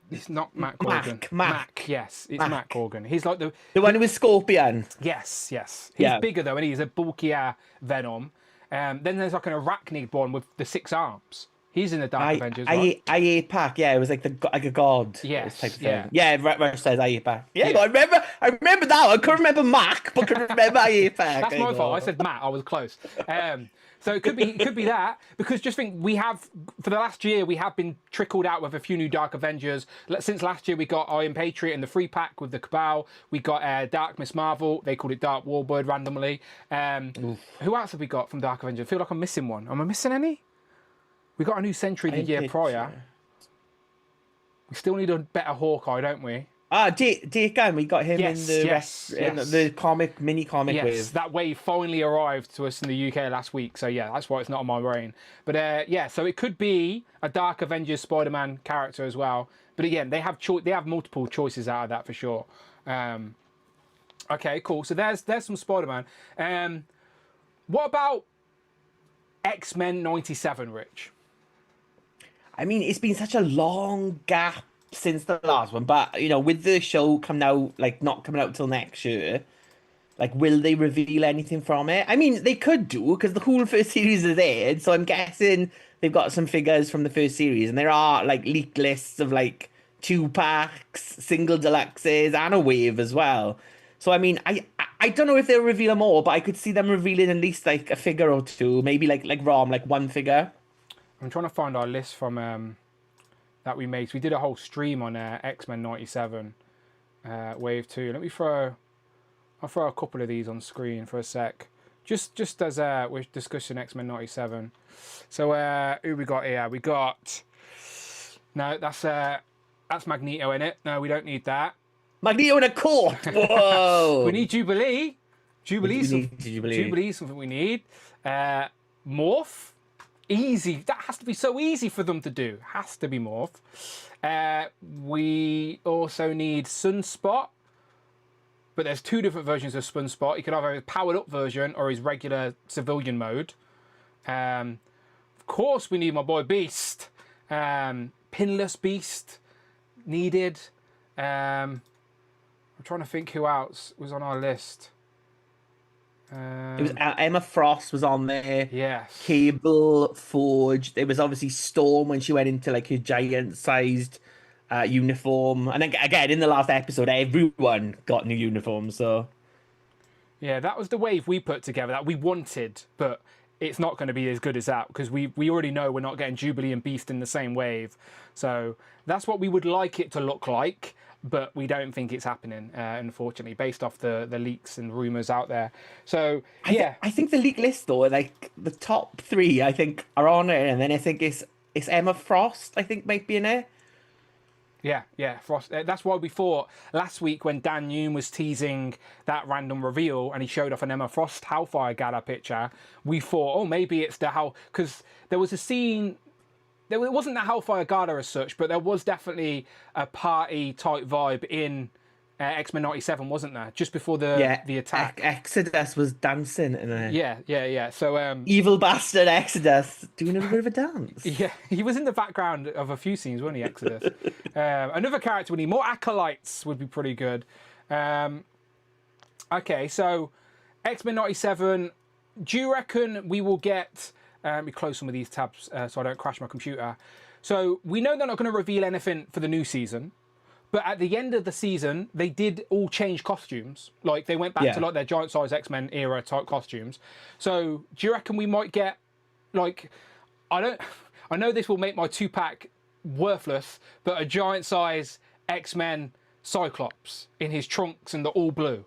It's not Matt Gorgon. Mac. Yes, it's Matt Gorgon. He's like the one who was Scorpion. Yes. He's bigger though, and he's a bulkier Venom. Then there's like an arachnid one with the 6 arms. He's in the Dark Avengers. I ate Pac. Yeah, it was like a god. Yes. Type of yeah. thing. Yeah. Rush says I ate Pac. Yeah, I remember that. I couldn't remember Mac, but could remember I ate Pac. That's my fault. I said Matt. I was close. So it could be that, because just think, we have, for the last year, we have been trickled out with a few new Dark Avengers. Since last year, we got Iron Patriot in the free pack with the Cabal. We got Dark Miss Marvel. They called it Dark Warbird randomly. Who else have we got from Dark Avengers? I feel like I'm missing one. Am I missing any? We got a new Sentry the year prior. We still need a better Hawkeye, don't we? Jake Gunn, we got him in the comic, mini comic wave. That wave finally arrived to us in the UK last week, so yeah, that's why it's not on my brain. But yeah, so it could be a Dark Avengers Spider-Man character as well. But again, they have multiple choices out of that for sure. Okay, cool. So there's some Spider-Man. What about X-Men 97, Rich? I mean, it's been such a long gap since the last one, but you know, with the show not coming out till next year, like, will they reveal anything from it? I mean, they could do, because the whole first series is aired, so I'm guessing they've got some figures from the first series, and there are like leaked lists of like 2-packs, single deluxes, and a wave as well. So I mean, I don't know if they'll reveal them all, but I could see them revealing at least like a figure or two, maybe like Rom, like one figure. I'm trying to find our list from that we made. So we did a whole stream on X-Men 97 Wave 2. I'll throw a couple of these on screen for a sec. Just as we're discussing X-Men 97. So who we got here? We got... No, that's Magneto in it. No, we don't need that. Magneto in a court! Whoa! We need Jubilee. Jubilee. Jubilee is something we need. Morph. Easy. That has to be so easy for them to do. Has to be Morph. We also need Sunspot. But there's 2 different versions of Sunspot. You could have a powered up version or his regular civilian mode. Of course, we need my boy Beast. Pinless Beast needed. I'm trying to think who else was on our list. It was Emma Frost was on there. Yes. Cable, Forge. There was obviously Storm when she went into like her giant-sized uniform. And then again, in the last episode, everyone got new uniforms. So yeah, that was the wave we put together that we wanted, but it's not going to be as good as that, because we already know we're not getting Jubilee and Beast in the same wave. So that's what we would like it to look like, but we don't think it's happening, unfortunately, based off the leaks and rumours out there. So, yeah. I think the leak list, though, like, the top 3, I think, are on it, and then I think it's Emma Frost, I think, might be in it. Yeah, Frost. That's why we thought last week when Dan Noon was teasing that random reveal and he showed off an Emma Frost Hellfire Gala picture, we thought, oh, maybe it's because there was a scene it wasn't the Hellfire Gala as such, but there was definitely a party type vibe in X-Men '97, wasn't there? Just before the attack. Exodus was dancing in a Yeah. So evil bastard Exodus doing a bit of a dance. yeah, he was in the background of a few scenes, wasn't he, Exodus? Another character we need more acolytes would be pretty good. Okay, so X-Men '97. Do you reckon we will get? Let me close some of these tabs so I don't crash my computer. So we know they're not going to reveal anything for the new season. But at the end of the season, they did all change costumes. Like, they went back to, like, their giant-size X-Men era type costumes. So, do you reckon we might get, like... I know this will make my 2-pack worthless, but a giant-size X-Men Cyclops in his trunks and the all blue.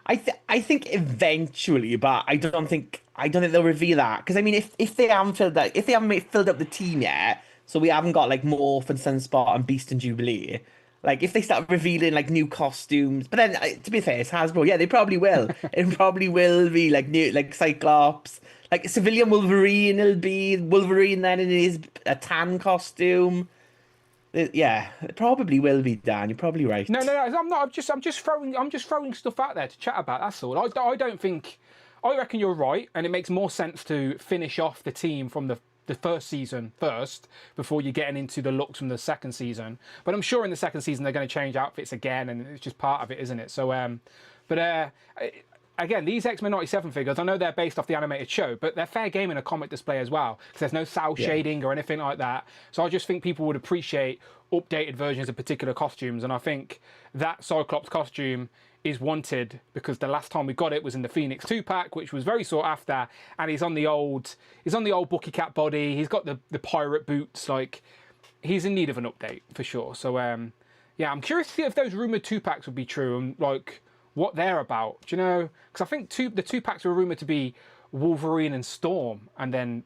I think eventually, but I don't think they'll reveal that. Because, I mean, if they haven't filled up the team yet... So we haven't got like Morph and Sunspot and Beast and Jubilee. Like if they start revealing like new costumes, but then to be fair, it's Hasbro. Yeah, they probably will. It probably will be like new, like Cyclops, like civilian Wolverine. It'll be Wolverine then in his a tan costume. Yeah, it probably will be, Dan. You're probably right. No, I'm not. I'm just throwing stuff out there to chat about. That's all. I don't think. I reckon you're right, and it makes more sense to finish off the team from the first season first before you're getting into the looks from the second season. But I'm sure in the second season they're going to change outfits again, and it's just part of it, isn't it? So, again, these X-Men '97 figures, I know they're based off the animated show, but they're fair game in a comic display as well, because there's no cel shading or anything like that. So I just think people would appreciate updated versions of particular costumes, and I think that Cyclops costume is wanted because the last time we got it was in the Phoenix 2-pack, which was very sought after, and he's on the old Bucky Cat body. He's got the pirate boots. Like, he's in need of an update for sure. So yeah, I'm curious to see if those rumored 2-packs would be true and like what they're about. Do you know? Because I think the 2-packs were rumored to be Wolverine and Storm, and then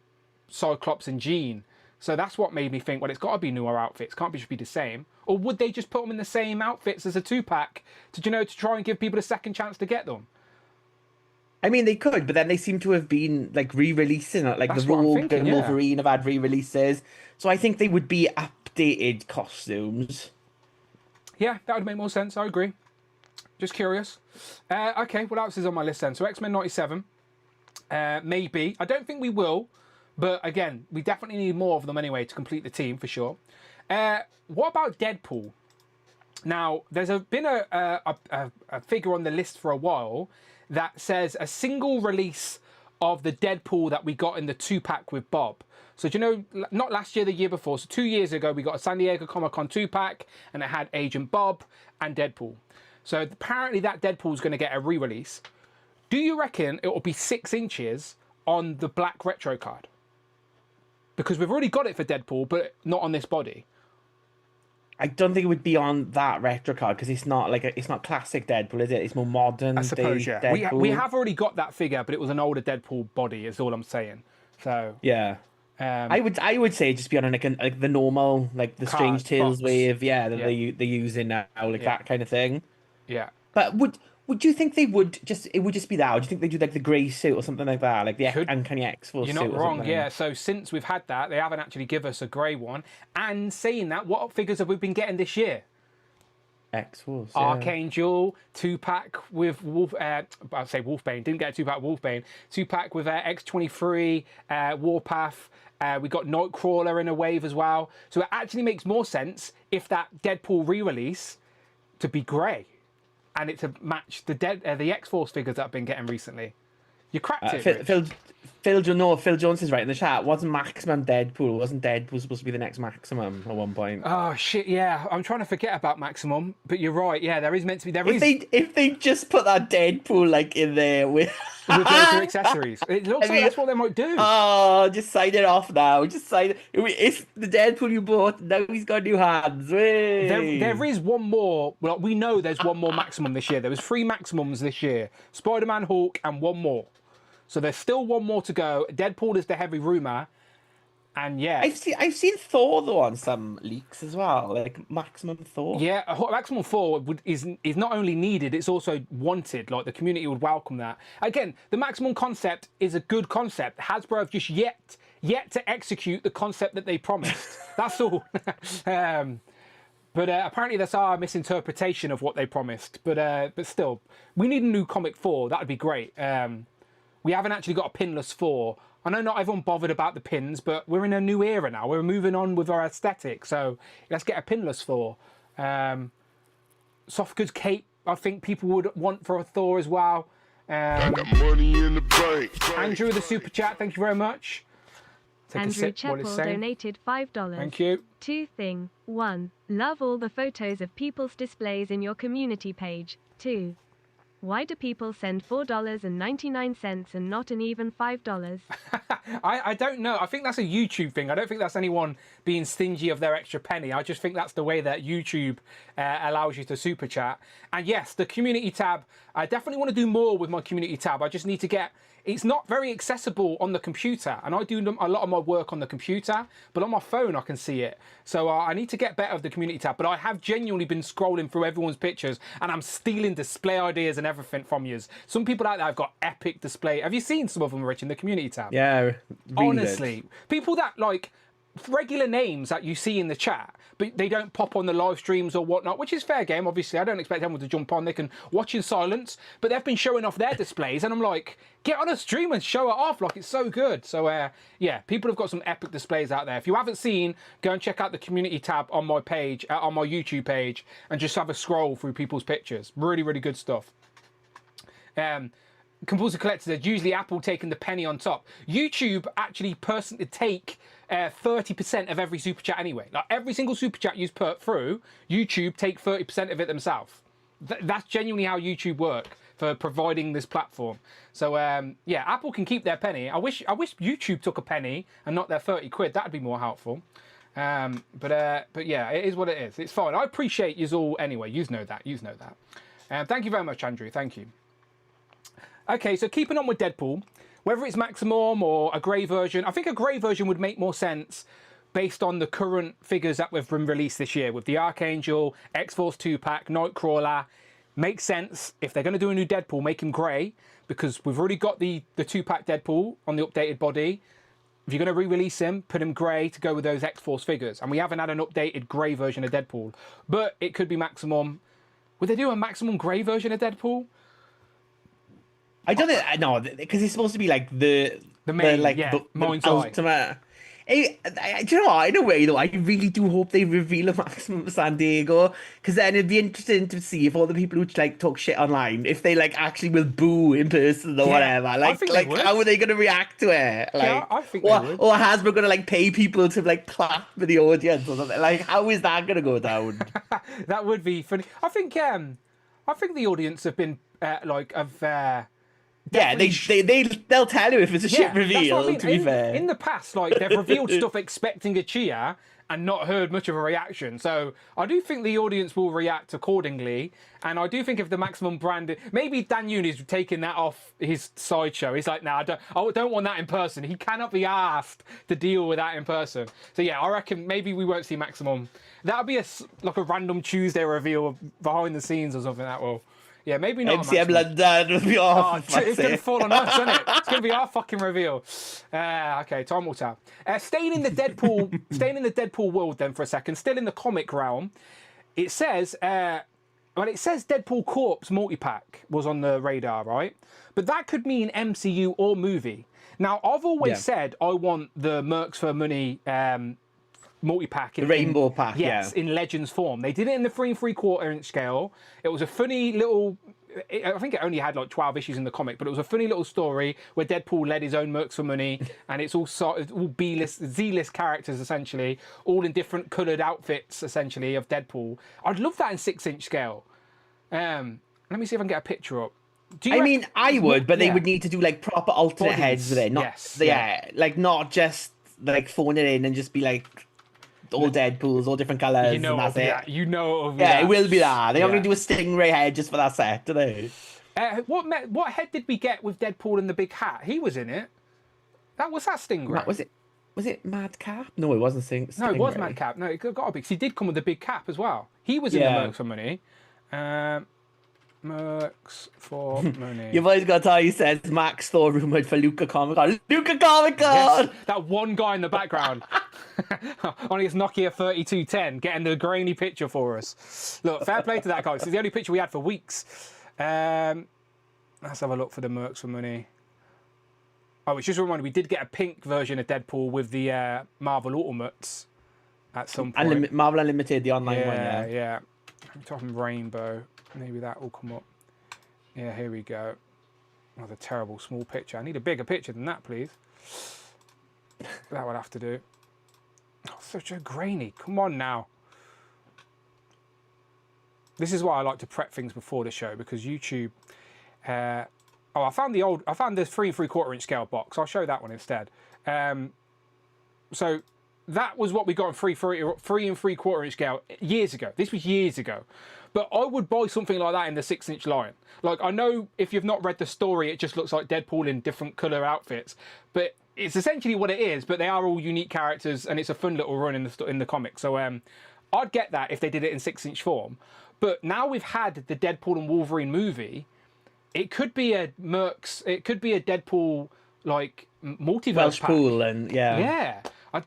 Cyclops and Jean. So that's what made me think, well, it's got to be newer outfits. Can't just be the same. Or would they just put them in the same outfits as a 2-pack to try and give people a second chance to get them? I mean, they could, but then they seem to have been like re-releasing it. Like That's the what I'm Rogue thinking, and Wolverine have had re-releases. So I think they would be updated costumes. Yeah, that would make more sense. I agree. Just curious. Okay, what else is on my list then? So X-Men '97. Maybe. I don't think we will. But again, we definitely need more of them anyway to complete the team for sure. What about Deadpool? Now, there's been a figure on the list for a while that says a single release of the Deadpool that we got in the 2-pack with Bob. So do you know, not last year, the year before, so 2 years ago, we got a San Diego Comic-Con 2-pack and it had Agent Bob and Deadpool. So apparently that Deadpool is going to get a re-release. Do you reckon it will be 6 inches on the black retro card? Because we've already got it for Deadpool, but not on this body. I don't think it would be on that retro card because it's not it's not classic Deadpool, is it? It's more modern. I suppose, yeah. Deadpool. We have already got that figure, but it was an older Deadpool body. Is all I'm saying. So yeah, I would say just be on like the normal like the Strange Tales wave, that they use in now, like that kind of thing. Yeah. But would you think they would it would just be that? Or do you think they do like the grey suit or something like that, like the Uncanny X-Force suit? You're not or wrong. something? Yeah. So since we've had that, they haven't actually given us a grey one. And saying that, what figures have we been getting this year? X-Force. Yeah. Archangel 2-pack with I'd say Wolfbane. Didn't get a 2-pack Wolfbane. 2-pack with X-23, Warpath. We got Nightcrawler in a wave as well. So it actually makes more sense if that Deadpool re-release to be grey. And it to match the X-Force figures that I've been getting recently. You cracked it, Phil Jones is right in the chat. Wasn't Maximum Deadpool? Wasn't Deadpool supposed to be the next Maximum at one point? Oh shit! Yeah, I'm trying to forget about Maximum, but you're right. Yeah, there is meant to be. If they just put that Deadpool like in there with those accessories, it looks like that's what they might do. Oh, just sign it off now. Just sign it. It's the Deadpool you bought. Now he's got new hands. There is one more. Well, we know there's one more Maximum this year. There was 3 Maximums this year: Spider-Man, Hulk, and one more. So there's still one more to go. Deadpool is the heavy rumor, and yeah, I've seen Thor though on some leaks as well, like Maximum Thor. Yeah, Maximum 4 is not only needed, it's also wanted. Like the community would welcome that. Again, the Maximum concept is a good concept. Hasbro have just yet yet to execute the concept that they promised. That's all. But apparently that's our misinterpretation of what they promised. But still, we need a new comic 4. That would be great. We haven't actually got a pinless 4. I know not everyone bothered about the pins, but we're in a new era now. We're moving on with our aesthetic. So let's get a pinless 4. Soft goods cape, I think people would want for a Thor as well. Money in the bank. Andrew, the super chat, thank you very much. Take Andrew Cheppel donated $5. Thank you. 2 thing. 1. Love all the photos of people's displays in your community page. 2. Why do people send $4.99 and not an even $5? I don't know. I think that's a YouTube thing. I don't think that's anyone being stingy of their extra penny. I just think that's the way that YouTube allows you to super chat. And yes, the community tab, I definitely want to do more with my community tab. I just need to get... It's not very accessible on the computer, and I do a lot of my work on the computer, but on my phone I can see it. So I need to get better with the community tab, but I have genuinely been scrolling through everyone's pictures, and I'm stealing display ideas and everything from you. Some people out there have got epic display. Have you seen some of them, Rich, in the community tab? Yeah, really honestly, people that like regular names that you see in the chat, but they don't pop on the live streams or whatnot, which is fair game. Obviously, I don't expect everyone to jump on. They can watch in silence, but they've been showing off their displays, and I'm like, get on a stream and show it off. Like, it's so good. So, yeah, people have got some epic displays out there. If you haven't seen, go and check out the community tab on my page, on my YouTube page, and just have a scroll through people's pictures. Really, really good stuff. Compulsive Collector said, usually Apple taking the penny on top. YouTube actually personally take 30% of every super chat anyway. Like every single super chat you put through, YouTube take 30% of it themselves. That's genuinely how YouTube work for providing this platform. So yeah, Apple can keep their penny. I wish YouTube took a penny and not their 30 quid. That'd be more helpful. But yeah, it is what it is. It's fine. I appreciate yous all anyway. Yous know that. Yous know that. Thank you very much, Andrew. Thank you. Okay, so keeping on with Deadpool, whether it's Maximum or a grey version, I think a grey version would make more sense based on the current figures that have been released this year with the Archangel, X-Force 2-pack, Nightcrawler. Makes sense. If they're going to do a new Deadpool, make him grey, because we've already got the 2-pack Deadpool on the updated body. If you're going to re-release him, put him grey to go with those X-Force figures. And we haven't had an updated grey version of Deadpool. But it could be Maximum. Would they do a Maximum grey version of Deadpool? I don't think no, because it's supposed to be like the main, like yeah, the mind's eye. ultimate. Do you know what? In a way, though, I really do hope they reveal a Maximum San Diego, because then it'd be interesting to see if all the people who like talk shit online, if they like actually will boo in person or whatever. Like how are they going to react to it? Like, yeah, I think they would. Or Hasbro going to like pay people to like clap for the audience or something? Like, how is that going to go down? That would be funny. I think the audience have been yeah, they'll tell you if it's a shit reveal. I mean. To be fair, in the past, like they've revealed stuff expecting a cheer and not heard much of a reaction. So I do think the audience will react accordingly, and I do think if the Maximum brand, maybe Dan Yoon is taking that off his sideshow. He's like, nah, I don't want that in person. He cannot be asked to deal with that in person. So yeah, I reckon maybe we won't see Maximum. That'll be like a random Tuesday reveal behind the scenes or something. That will. Yeah, maybe not. MCM London will be off. It's going to fall on us, isn't it? It's going to be our fucking reveal. Okay, time will tell. Staying in the Deadpool world then for a second, still in the comic realm, it says, Deadpool Corpse multi-pack was on the radar, right? But that could mean MCU or movie. Now, I've always said I want the Mercs for Money multi-pack in rainbow pack, yes, in Legends form. They did it in the 3 3/4 inch scale. It was a funny little, I think it only had like 12 issues in the comic, but it was a funny little story where Deadpool led his own Mercs for Money, and it's all B-list, Z-list characters essentially, all in different coloured outfits essentially of Deadpool. I'd love that in 6-inch scale. Let me see if I can get a picture up. I would, but they would need to do like proper alternate heads with it, not like not just like phone it in and just be like all Deadpools, all different colours, and that's it. You know, it will be that. They're not going to do a stingray head just for that set, do they? What head did we get with Deadpool and the big hat? He was in it. Was that Stingray? Was it Madcap? No, it wasn't Stingray. No, it was Madcap. No, it got to be. 'Cause he did come with a big cap as well. He was in the Mercs for Money. Let Mercs for money. You've always got how he says Max Thor rumored for Luca Comic Con. Luca Comic Con! Yes, that one guy in the background on his Nokia 3210 getting the grainy picture for us. Look, fair play to that guy. It's the only picture we had for weeks. Let's have a look for the Mercs for money. Oh, it's just a reminder, we did get a pink version of Deadpool with the Marvel Ultimates at some point. Marvel Unlimited, the online one, Yeah, yeah. yeah. I'm talking rainbow. Maybe that will come up. Yeah, here we go. Oh, the terrible small picture. I need a bigger picture than that, please. That would have to do. Oh, such a grainy. Come on now. This is why I like to prep things before the show, because YouTube. I found the 3 3/4 inch scale box. I'll show that one instead. So that was what we got in 3 3/4 inch scale years ago. This was years ago. But I would buy something like that in the 6-inch line. Like, I know if you've not read the story, it just looks like Deadpool in different colour outfits. But it's essentially what it is, but they are all unique characters, and it's a fun little run in the comic. So I'd get that if they did it in 6-inch form. But now we've had the Deadpool and Wolverine movie, it could be a Deadpool, like, multiverse Welsh pack. Pool and, yeah. Yeah. I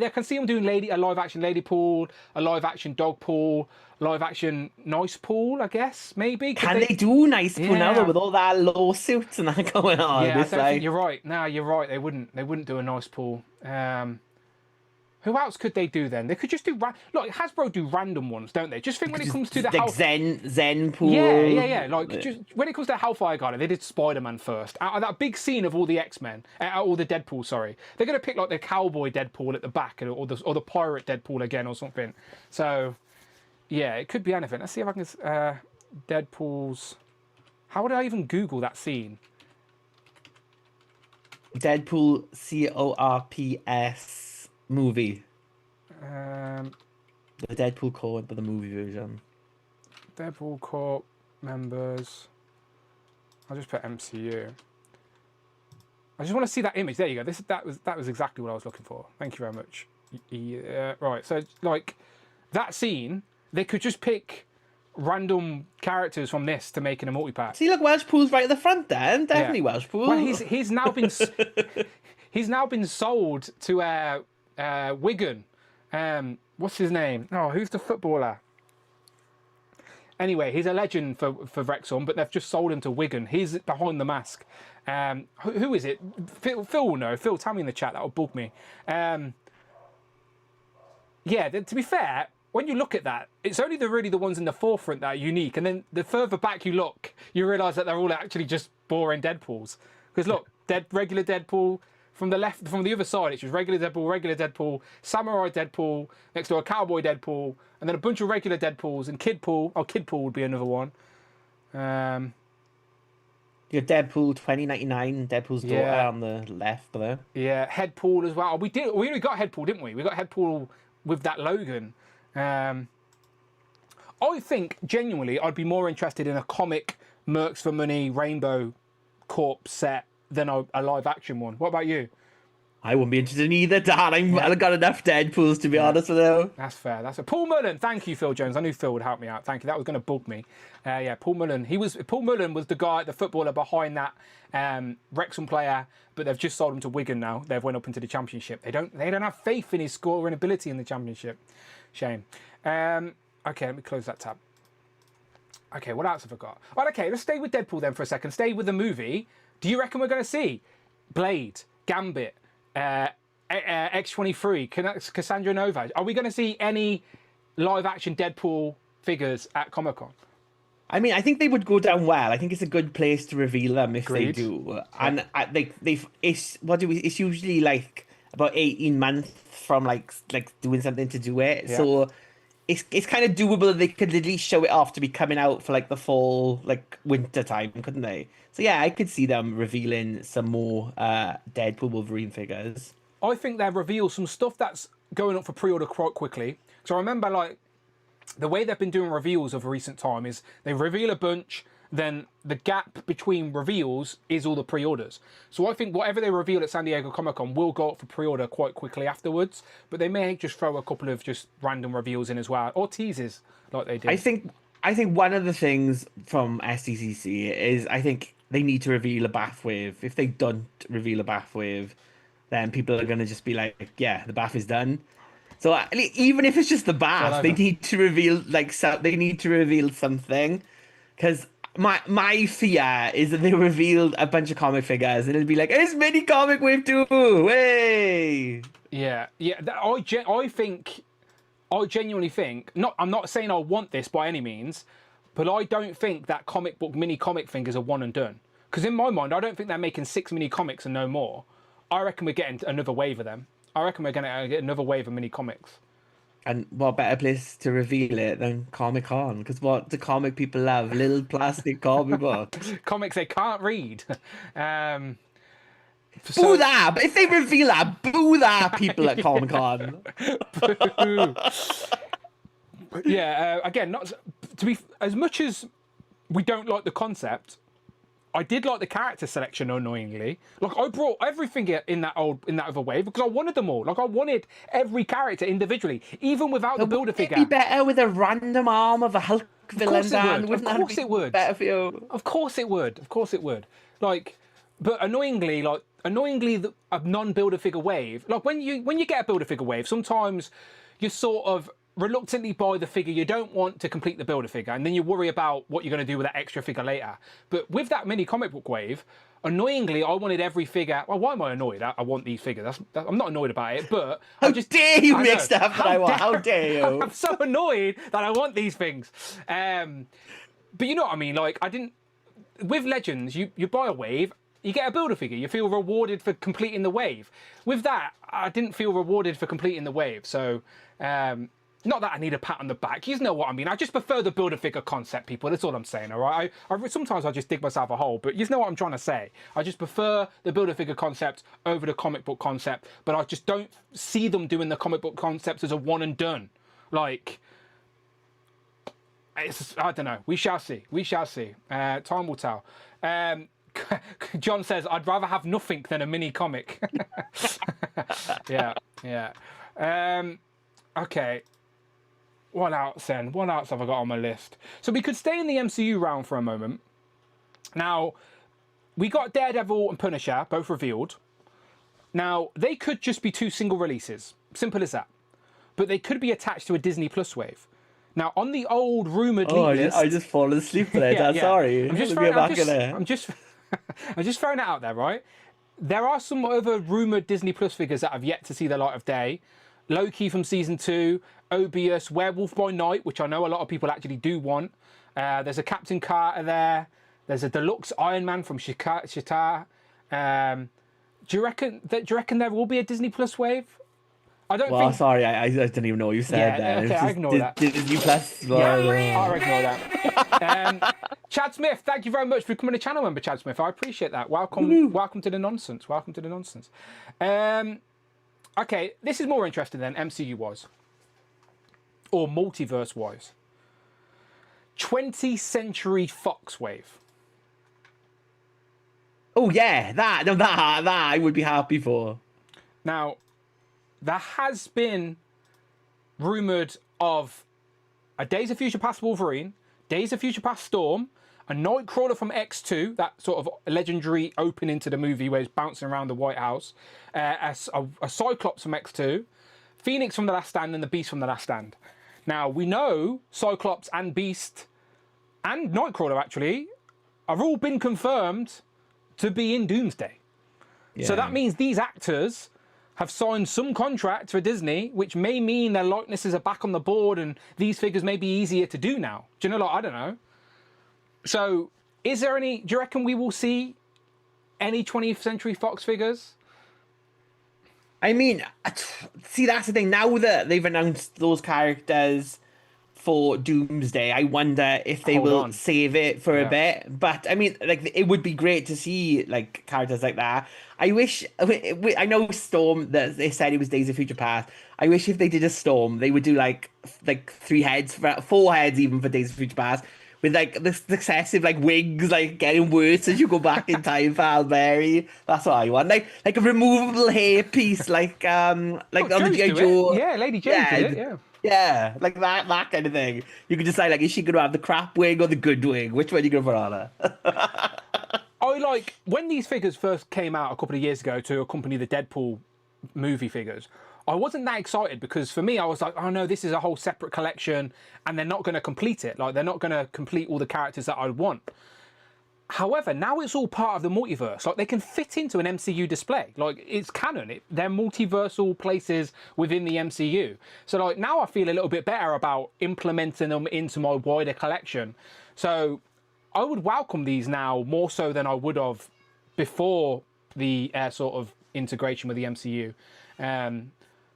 can see them doing a live action Lady Pool, a live action Dog Pool, live action Nice Pool, I guess, maybe. Can they do Nice Pool now, Yeah. though, with all that lawsuits and that going on? Yeah, I It's don't like... think you're right. No, you're right. They wouldn't do a Nice Pool. Who else could they do then? They could just do look, Hasbro do random ones, don't they? Just think when it comes to the like Zen Pool. Yeah. Like just when it comes to Hellfire Gala, they did Spider-Man first. Out of that big scene of all the X-Men, all the Deadpool, sorry, they're gonna pick like the cowboy Deadpool at the back, or the pirate Deadpool again, or something. So yeah, it could be anything. Let's see if I can Deadpool's. How would I even Google that scene? Deadpool CORPS movie. The Deadpool Corps, but the movie version. Deadpool Corps members. I'll just put MCU. I just want to see that image. There you go. That was exactly what I was looking for. Thank you very much. Right. So like that scene, they could just pick random characters from this to make in a multi-pack. See, look, Welsh Pool's right at the front then. Definitely Yeah. Welsh Pool. Well, he's now been he's now been sold to Wigan. What's his name? Oh, who's the footballer? Anyway, he's a legend for Wrexham, but they've just sold him to Wigan. He's behind the mask. Who is it? Phil will know. Phil, tell me in the chat. That'll bug me. Yeah, to be fair, when you look at that, it's only really the ones in the forefront that are unique. And then the further back you look, you realise that they're all actually just boring Deadpools. Because look, regular Deadpool. From the other side, it's just regular Deadpool, Samurai Deadpool, next to a Cowboy Deadpool, and then a bunch of regular Deadpools, and Kidpool. Oh, Kidpool would be another one. Your Deadpool 2099, Deadpool's daughter Yeah. on the left there. Yeah, Headpool as well. We already got Headpool, didn't we? We got Headpool with that Logan. I think, genuinely, I'd be more interested in a comic Mercs for Money Rainbow Corp set than a live action one. What about you? I wouldn't be interested in either, Dan. I've got enough Deadpools, to be honest with you. That's fair. That's a Paul Mullen. Thank you, Phil Jones. I knew Phil would help me out. Thank you. That was going to bug me. Yeah, Paul Mullen. Paul Mullen was the guy, the footballer behind that Wrexham player, but they've just sold him to Wigan now. They've went up into the Championship. They don't have faith in his scoring ability in the Championship. Shame. Okay, let me close that tab. Okay, what else have I got? Well, okay, let's stay with Deadpool then for a second. Stay with the movie. Do you reckon we're going to see Blade, Gambit, X-23, Cassandra Nova? Are we going to see any live-action Deadpool figures at Comic-Con? I mean, I think they would go down well. I think it's a good place to reveal them if Agreed. they do. And it's usually like about 18 months from like doing something to do it. Yeah. So it's kind of doable. They could at least show it off to be coming out for like the fall, like winter time, couldn't they? So yeah, I could see them revealing some more Deadpool Wolverine figures. I think they'll reveal some stuff that's going up for pre-order quite quickly. So I remember, like, the way they've been doing reveals of recent time is they reveal a bunch, then the gap between reveals is all the pre-orders. So I think whatever they reveal at San Diego Comic-Con will go up for pre-order quite quickly afterwards, but they may just throw a couple of just random reveals in as well, or teasers like they did. I think I think one of the things from SDCC is I think they need to reveal a Bathwave. If they don't reveal a Bathwave, then people are gonna just be like, yeah, the bath is done. So even if it's just the bath, they over. need to reveal they need to reveal something. Because my fear is that they revealed a bunch of comic figures and it'll be like, it's mini comic wave 2, way. Yeah. I genuinely think, I'm not saying I want this by any means, but I don't think that comic book mini comic fingers are one and done. Because in my mind, I don't think they're making 6 mini comics and no more. I reckon we're getting another wave of them. I reckon we're going to get another wave of mini comics. And what better place to reveal it than Comic Con? Because what do comic people love? Little plastic comic books. Comics they can't read. Boo that! But if they reveal that, boo that people at Comic Con. Yeah, again, not to be as much as we don't like the concept. I did like the character selection, annoyingly. Like, I brought everything in that other wave because I wanted them all. Like, I wanted every character individually, even without the builder figure. It'd be better with a random arm of a Hulk villain, Dan. Of course it would. Better for you. Of course it would. Of course it would. Like, but annoyingly, a non-builder figure wave. Like, when you get a builder figure wave, sometimes you sort of reluctantly buy the figure you don't want to complete the builder figure, and then you worry about what you're going to do with that extra figure later. But with that mini comic book wave, annoyingly, I wanted every figure. Well, why am I annoyed? I want these figures. I'm not annoyed about it, but How dare you make stuff that I want? How dare you? I'm so annoyed that I want these things. But you know what I mean? Like, I didn't. With Legends, you buy a wave. You get a builder figure. You feel rewarded for completing the wave. With that, I didn't feel rewarded for completing the wave. So, not that I need a pat on the back. You know what I mean. I just prefer the builder figure concept, people. That's all I'm saying, all right? Sometimes I just dig myself a hole, but you know what I'm trying to say. I just prefer the builder figure concept over the comic book concept, but I just don't see them doing the comic book concept as a one and done. Like, I don't know. We shall see. We shall see. Time will tell. John says, I'd rather have nothing than a mini comic. Yeah. Okay. What else then? What else have I got on my list? So we could stay in the MCU round for a moment. Now, we got Daredevil and Punisher, both revealed. Now, they could just be 2 single releases. Simple as that. But they could be attached to a Disney Plus wave. Now, on the old rumoured leak list... I just fallen asleep there, Dan. Sorry. I'm just throwing it out there, right? There are some other rumoured Disney Plus figures that have yet to see the light of day. Loki from Season 2, Obius, Werewolf by Night, which I know a lot of people actually do want. There's a Captain Carter there. There's a deluxe Iron Man from Shatar. Do you reckon there will be a Disney Plus wave? I don't think... sorry, I didn't even know what you said there. Okay, I ignore that. Disney Plus. I'll ignore that. Chad Smith, thank you very much for becoming a channel member, Chad Smith. I appreciate that. Welcome to the nonsense. Welcome to the nonsense. Okay, this is more interesting than MCU-wise. Or multiverse-wise. 20th Century Fox wave. Oh, yeah. That I would be happy for. Now, there has been rumoured of a Days of Future Past Wolverine, Days of Future Past Storm, a Nightcrawler from X2, that sort of legendary opening to the movie where he's bouncing around the White House, a Cyclops from X2, Phoenix from The Last Stand, and the Beast from The Last Stand. Now, we know Cyclops and Beast and Nightcrawler, actually, have all been confirmed to be in Doomsday. Yeah. So that means these actors have signed some contract for Disney, which may mean their likenesses are back on the board and these figures may be easier to do now. Do you know, I don't know. So, do you reckon we will see any 20th Century Fox figures? I mean, see, that's the thing. Now that they've announced those characters for Doomsday, I wonder if they will save it for a bit. But, I mean, like, it would be great to see, like, characters like that. I know Storm, they said it was Days of Future Past. I wish if they did a Storm, they would do, like 3 heads, 4 heads even for Days of Future Past. With like the successive like wings like getting worse as you go back in time for Alberry. That's what I want. Like a removable hair piece, like on the G.I. Joe. Yeah, Lady Jane did it. Yeah, like that kind of thing. You can decide, like, is she going to have the crap wing or the good wing? Which one are you going to put on her? I like when these figures first came out a couple of years ago to accompany the Deadpool movie figures. I wasn't that excited because for me, I was like, oh no, this is a whole separate collection and they're not going to complete it. Like, they're not going to complete all the characters that I want. However, now it's all part of the multiverse. Like, they can fit into an MCU display. Like, it's canon. They're multiversal places within the MCU. So, like, now I feel a little bit better about implementing them into my wider collection. So, I would welcome these now more so than I would have before the sort of integration with the MCU.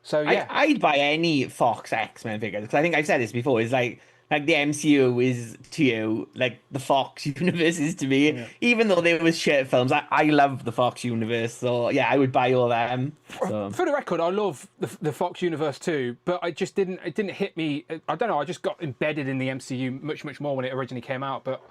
So yeah, I'd buy any Fox X-Men figures because I think I've said this before. It's like the MCU is to you like the Fox universe is to me. Yeah. Even though they were shit films, I love the Fox universe. So yeah, I would buy all them. So. For the record, I love the Fox universe too, but it didn't hit me. I don't know. I just got embedded in the MCU much more when it originally came out. But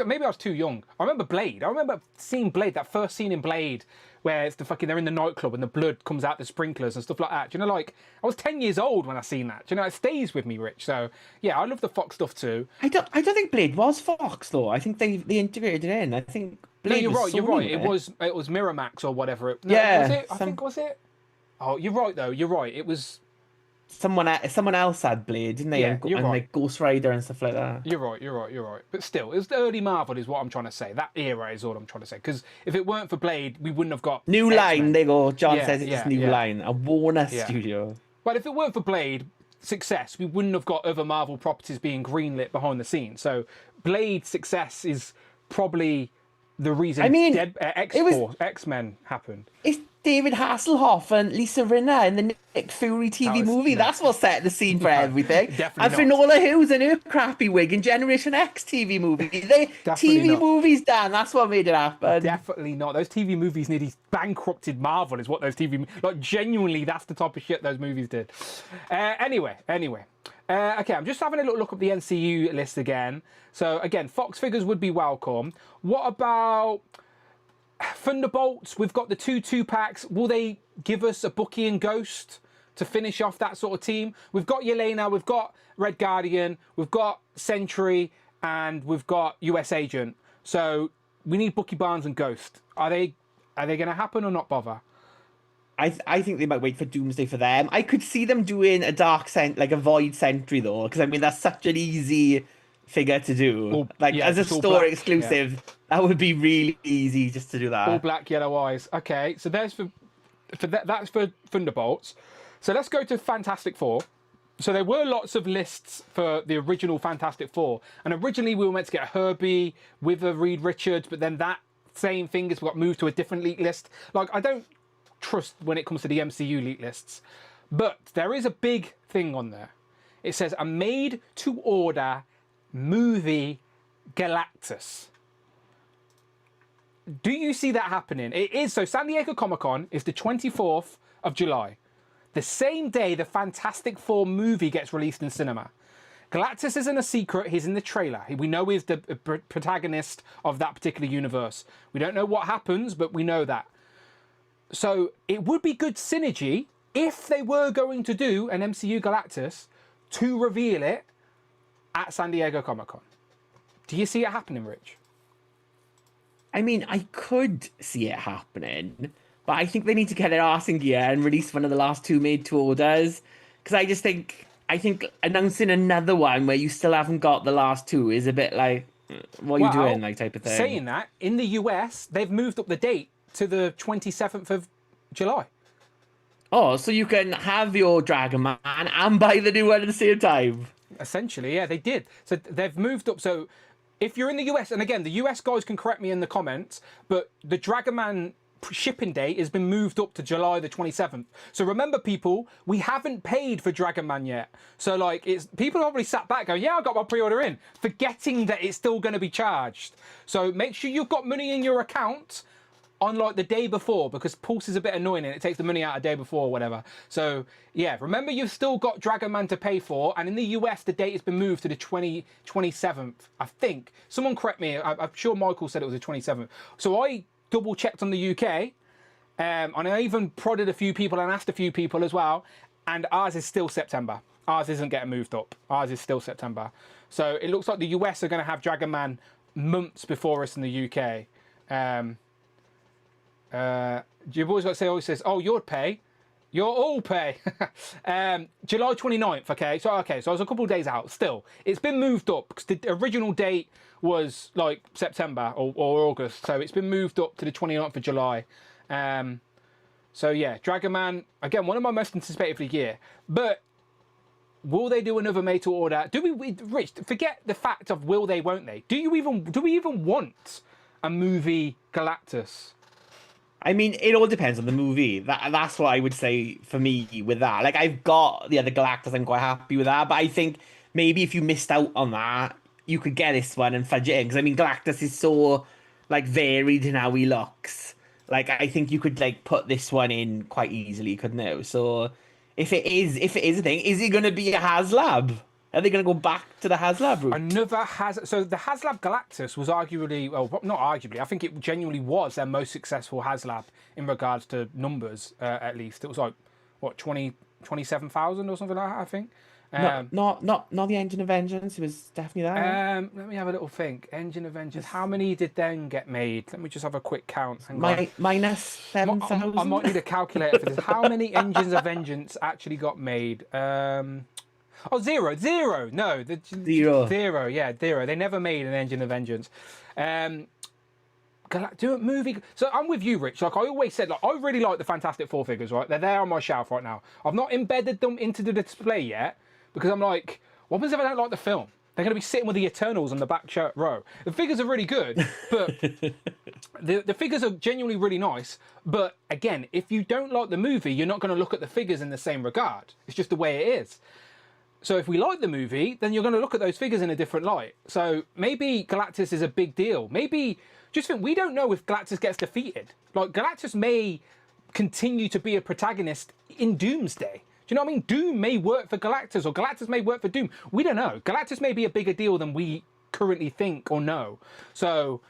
maybe I was too young. I remember Blade. I remember seeing Blade. That first scene in Blade, where it's they're in the nightclub and the blood comes out the sprinklers and stuff like that. Do you know, like, I was 10 years old when I seen that. Do you know, it stays with me, Rich. So yeah, I love the Fox stuff too. I don't think Blade was Fox though. I think they integrated it in. I think Blade. No, you're right. You're right. It was Miramax or whatever. Was it? Oh, you're right though. You're right. It was. Someone else had Blade, didn't they? Yeah, you're right. Like Ghost Rider and stuff like that. You're right. But still, it was the early Marvel is what I'm trying to say. That era is all I'm trying to say. Because if it weren't for Blade, we wouldn't have got... New Line, they go. John says it's New Line. A Warner studio. But if it weren't for Blade success, we wouldn't have got other Marvel properties being greenlit behind the scenes. So Blade's success is probably the reason X-Men happened. It's David Hasselhoff and Lisa Rinna in the Nick Fury TV movie. That's what set the scene for everything. And Finola Hughes in her crappy wig in Generation X TV movie. Movies, Dan, that's what made it happen. Definitely not. Those TV movies nearly bankrupted Marvel is what those like, genuinely, that's the type of shit those movies did. Anyway. Okay, I'm just having a little look at the MCU list again. So, again, Fox figures would be welcome. What about Thunderbolts? We've got the 2-packs. Will they give us a Bucky and Ghost to finish off that sort of team? We've got Yelena, we've got Red Guardian, we've got Sentry, and we've got US Agent. So we need Bucky Barnes and Ghost. Are they going to happen or not bother? I think they might wait for Doomsday for them. I could see them doing a like a Void Sentry though, because I mean that's such an easy figure to do. As a store exclusive, that would be really easy just to do that. All black, yellow eyes. Okay, so there's that's for Thunderbolts. So let's go to Fantastic Four. So there were lots of lists for the original Fantastic Four, and originally we were meant to get Herbie with a Reed Richards, but then that same thing has got moved to a different leak list. Like, I don't trust when it comes to the MCU leak lists, but there is a big thing on there. It says a made-to-order movie Galactus. Do you see that happening? It is. So San Diego Comic-Con is the 24th of July. The same day the Fantastic Four movie gets released in cinema. Galactus isn't a secret. He's in the trailer. We know he's the protagonist of that particular universe. We don't know what happens, but we know that. So it would be good synergy if they were going to do an MCU Galactus to reveal it at San Diego Comic-Con. Do you see it happening, Rich? I mean, I could see it happening, but I think they need to get their arse in gear and release one of the last two made-to-orders. Because I think announcing another one where you still haven't got the last two is a bit like, what are you doing, like, type of thing. Saying that, in the US, they've moved up the date to the 27th of July. Oh, so you can have your Dragon Man and buy the new one at the same time. Essentially, yeah, they did. So they've moved up. So if you're in the US, and again, the US guys can correct me in the comments, but the Dragon Man shipping date has been moved up to July the 27th. So remember, people, we haven't paid for Dragon Man yet. So like, people have already sat back going, yeah, I got my pre-order in, forgetting that it's still going to be charged. So make sure you've got money in your account on like the day before, because Pulse is a bit annoying and it takes the money out a day before or whatever. So yeah, remember you've still got Dragon Man to pay for, and in the US the date has been moved to the 27th, I think. Someone correct me, I'm sure Michael said it was the 27th. So I double checked on the UK, and I even prodded a few people and asked a few people as well, and ours is still September. Ours isn't getting moved up. Ours is still September. So it looks like the US are going to have Dragon Man months before us in the UK. Your boy's got to say, always says, oh, you'd pay. You'll all pay. July 29th, okay? So I was a couple of days out. Still, it's been moved up because the original date was like September or August. So it's been moved up to the 29th of July. So yeah, Dragon Man, again, one of my most anticipated for the year. But will they do another made to order? Rich, forget the fact of will they, won't they? Do we even want a movie Galactus? I mean, it all depends on the movie. That's what I would say for me with that. Like, I've got the other Galactus, I'm quite happy with that. But I think maybe if you missed out on that, you could get this one and fudge it in. Because, I mean, Galactus is so, like, varied in how he looks. Like, I think you could, like, put this one in quite easily, couldn't you? So, if it is a thing, is it going to be a HasLab? Are they going to go back to the HasLab route? So the HasLab Galactus was arguably, well, not arguably, I think it genuinely was their most successful HasLab in regards to numbers, at least. It was like, what, 27,000 or something like that, I think. Not the Engine of Vengeance. It was definitely that. Let me have a little think. Engine of Vengeance. How many did then get made? Let me just have a quick count. Minus 7,000. I might need a calculator for this. How many Engines of Vengeance actually got made? Zero. No, zero. Yeah, zero. They never made an Engine of Vengeance. Do a movie. So I'm with you, Rich. Like I always said, like I really like the Fantastic Four figures. Right, they're there on my shelf right now. I've not embedded them into the display yet because I'm like, what happens if I don't like the film? They're going to be sitting with the Eternals on the back row. The figures are really good, but the figures are genuinely really nice. But again, if you don't like the movie, you're not going to look at the figures in the same regard. It's just the way it is. So if we like the movie, then you're going to look at those figures in a different light. So maybe Galactus is a big deal. Maybe, just think, we don't know if Galactus gets defeated. Like, Galactus may continue to be a protagonist in Doomsday. Do you know what I mean? Doom may work for Galactus, or Galactus may work for Doom. We don't know. Galactus may be a bigger deal than we currently think or know. So,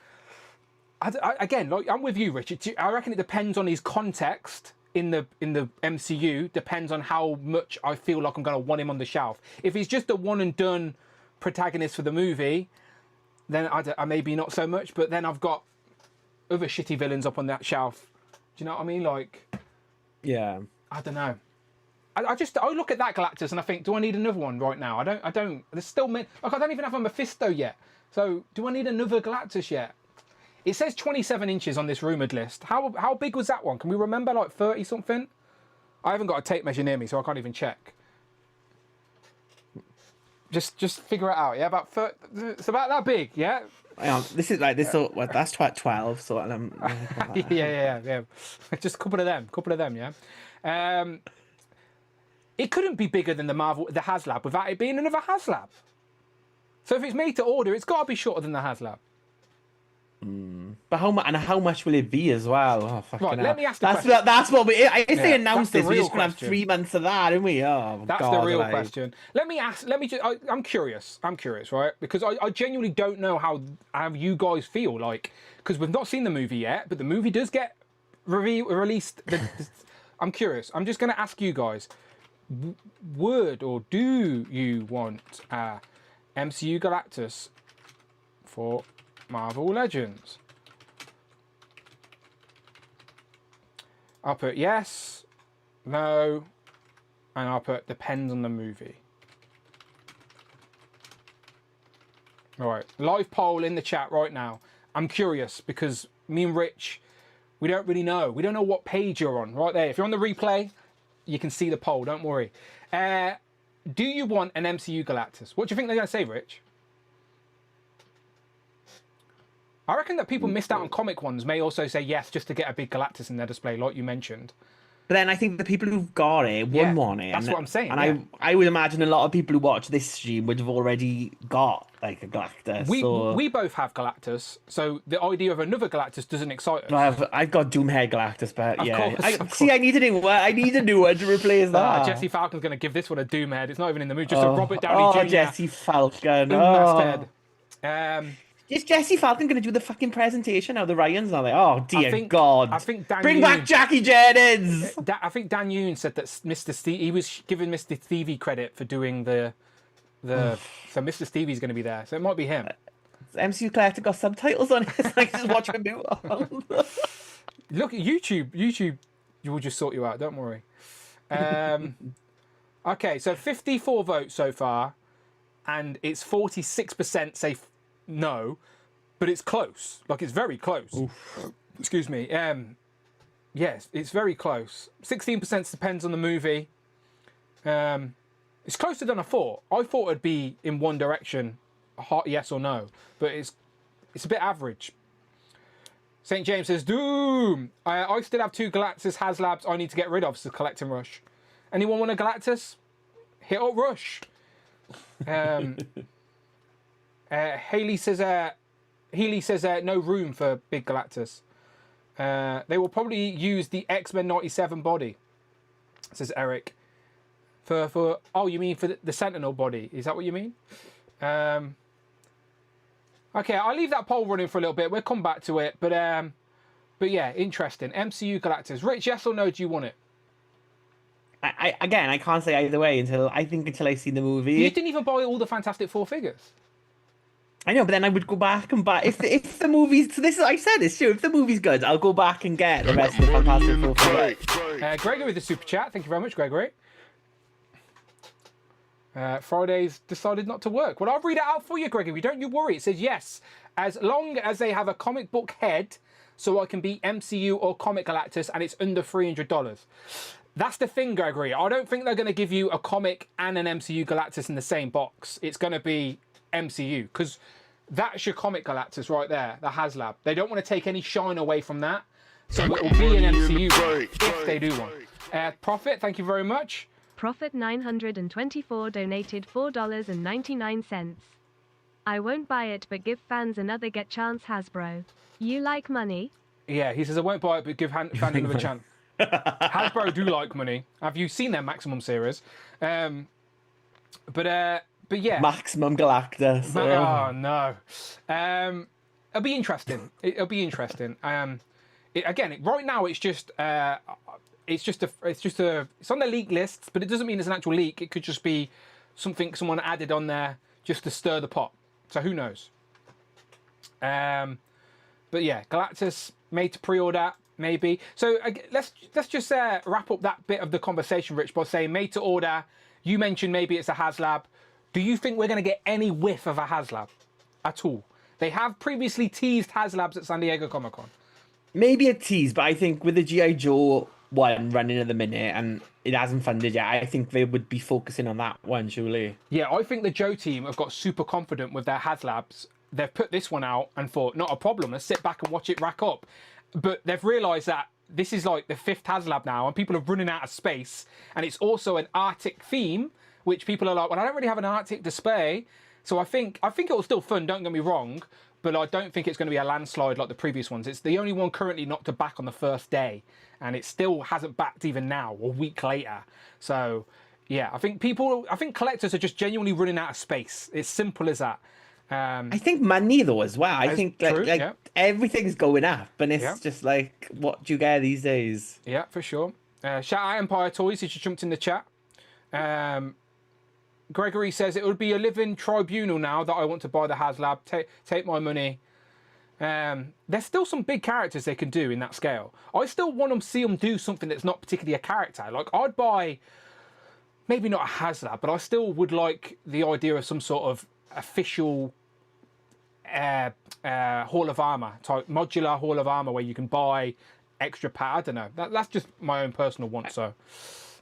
again, like, I'm with you, Richard. I reckon it depends on his context in the MCU, depends on how much I feel like I'm going to want him on the shelf. If he's just a one and done protagonist for the movie, then I maybe not so much. But then I've got other shitty villains up on that shelf. Do you know what I mean? Like, yeah, I don't know. I look at that Galactus and I think, do I need another one right now? I don't. There's still like I don't even have a Mephisto yet. So do I need another Galactus yet? It says 27 inches on this rumoured list. How big was that one? Can we remember, like 30 something? I haven't got a tape measure near me, so I can't even check. Just figure it out, yeah? About 30, it's about that big, yeah? Hang on, this is like, that's 12, so yeah. Just a couple of them, yeah? It couldn't be bigger than the HasLab without it being another HasLab. So if it's made to order, it's got to be shorter than the HasLab. But how much will it be as well? Oh, fucking right, hell. let me ask the question. That's what if they announced this, the we're real just gonna have question. 3 months of that, aren't we? Oh, that's God, the real question. I'm curious, right? Because I genuinely don't know how you guys feel, like, because we've not seen the movie yet, but the movie does get released. I'm curious. I'm just going to ask you guys, would or do you want MCU Galactus for Marvel Legends? I'll put yes, no, and I'll put depends on the movie. All right, live poll in the chat right now. I'm curious because me and Rich, we don't really know. We don't know what page you're on. Right there. If you're on the replay, you can see the poll. Don't worry. Do you want an MCU Galactus? What do you think they're going to say, Rich? I reckon that people missed out on comic ones may also say yes just to get a big Galactus in their display, like you mentioned. But then I think the people who've got it want it. That's what I'm saying. And I would imagine a lot of people who watch this stream would have already got like a Galactus. We both have Galactus, so the idea of another Galactus doesn't excite us. I've got Doomhead Galactus, but Of yeah. course. I need a new one to replace that. Jesse Falcon's going to give this one a Doomhead. It's not even in the mood. Just a Robert Downey Jr. Jesse Falcon. Unmasked head. Is Jesse Falcon going to do the fucking presentation now? The Ryans now, like, oh dear God. I think Dan Bring back Yoon- Jackie Jennings. I think Dan Yoon said that Mr. Steve, he was giving Mr. Stevie credit for doing the so Mr. Stevie's going to be there, so it might be him. MCU Collector got subtitles on it. It's like just watch him move on. Look at YouTube. YouTube will just sort you out. Don't worry. Okay, so 54 votes so far, and it's 46% say no, but it's close. Like, it's very close. Oof. Excuse me. Yes, it's very close. 16% depends on the movie. It's closer than I thought. I thought it'd be in one direction, a hot yes or no, but it's a bit average. St. James says, Doom! I still have 2 Galactus HasLabs I need to get rid of, so collect and Rush. Anyone want a Galactus? Hit up Rush. Healy says no room for big Galactus. They will probably use the X-Men 97 body, says Eric. For oh, you mean for the Sentinel body? Is that what you mean? Okay, I'll leave that poll running for a little bit. We'll come back to it, but yeah, interesting. MCU Galactus. Rich, yes or no? Do you want it? I can't say either way until I see the movie. You didn't even buy all the Fantastic Four figures. I know, but then I would go back and buy if the movie's. So this is I said this too. If the movie's good, I'll go back and get the rest of the Fantastic Four figures. Gregory with the super chat. Thank you very much, Gregory. Fridays decided not to work. Well, I'll read it out for you, Gregory. Don't you worry. It says yes, as long as they have a comic book head, so I can be MCU or Comic Galactus, and it's under $300. That's the thing, Gregory. I don't think they're going to give you a comic and an MCU Galactus in the same box. It's going to be MCU, because that's your Comic Galactus right there, the HasLab. They don't want to take any shine away from that, so it will be an MCU if they do one. Prophet, thank you very much. Prophet 924 donated $4.99. I won't buy it, but give fans another get chance, Hasbro. You like money? Yeah, he says I won't buy it, but give fans another chance. Hasbro do like money. Have you seen their Maximum series? But yeah. Maximum Galactus. Oh no. It'll be interesting. Again, right now it's just it's on the leak list, but it doesn't mean it's an actual leak. It could just be something someone added on there just to stir the pot. So who knows? But yeah, Galactus made to pre-order, maybe. So let's just wrap up that bit of the conversation, Rich, by saying made to order. You mentioned maybe it's a HasLab. Do you think we're going to get any whiff of a HasLab at all? They have previously teased HasLabs at San Diego Comic-Con. Maybe a tease, but I think with the G.I. Joe one running at the minute and it hasn't funded yet, I think they would be focusing on that one, surely. Yeah, I think the Joe team have got super confident with their HasLabs. They've put this one out and thought, not a problem, let's sit back and watch it rack up. But they've realised that this is like the 5th HasLab now and people are running out of space. And it's also an Arctic theme, which people are like, well, I don't really have an Arctic display. So I think it was still fun, don't get me wrong, but I don't think it's going to be a landslide like the previous ones. It's the only one currently not to back on the first day, and it still hasn't backed even now, a week later. So, yeah, I think collectors are just genuinely running out of space. It's simple as that. I think money, though, as well. I think like everything's going up, and it's just like, what do you get these days? Yeah, for sure. Shout out Empire Toys, who just jumped in the chat. Gregory says it would be a living tribunal now that I want to buy the HasLab. Take my money. There's still some big characters they can do in that scale. I still want to see them do something that's not particularly a character. Like, I'd buy, maybe not a HasLab, but I still would like the idea of some sort of official Hall of Armor type, modular Hall of Armor where you can buy extra I don't know. That's just my own personal want, so...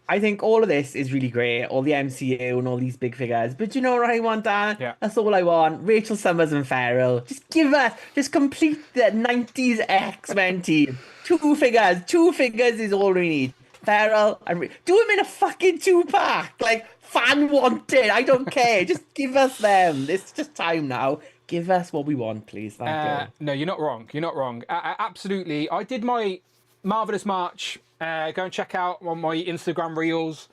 I think all of this is really great, all the MCU and all these big figures. But you know what I want, Dan? Yeah. That's all I want. Rachel Summers and Farrell. Just complete the 90s X-Men team. 2 figures. 2 figures is all we need. Farrell and do them in a fucking 2-pack. Like, fan wanted. I don't care. Just give us them. It's just time now. Give us what we want, please. Thank you. No, you're not wrong. You're not wrong. Absolutely. I did my Marvelous March. Go and check out on my Instagram reels.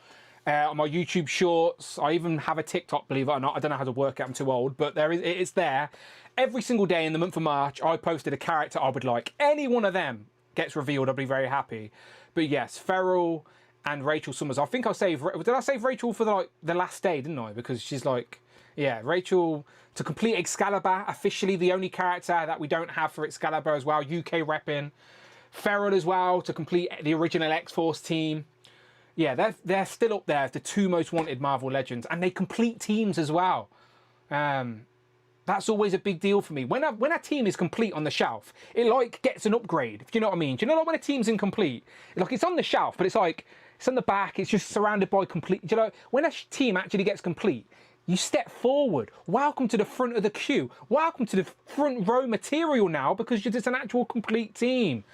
on my YouTube shorts. I even have a TikTok, believe it or not. I don't know how to work it. I'm too old, but it's there. Every single day in the month of March, I posted a character I would like. Any one of them gets revealed, I'll be very happy. But yes, Feral and Rachel Summers. I think I'll save. Did I save Rachel for the last day? Didn't I? Because she's like, yeah, Rachel to complete Excalibur. Officially, the only character that we don't have for Excalibur as well. UK repping. Feral as well to complete the original X-Force team. Yeah, they're still up there as the 2 most wanted Marvel Legends, and they complete teams as well. That's always a big deal for me. When a team is complete on the shelf, it like gets an upgrade. If you know what I mean. Do you know like when a team's incomplete? Like it's on the shelf, but it's like it's on the back. It's just surrounded by complete. Do you know when a team actually gets complete? You step forward. Welcome to the front of the queue. Welcome to the front row material now because it's an actual complete team.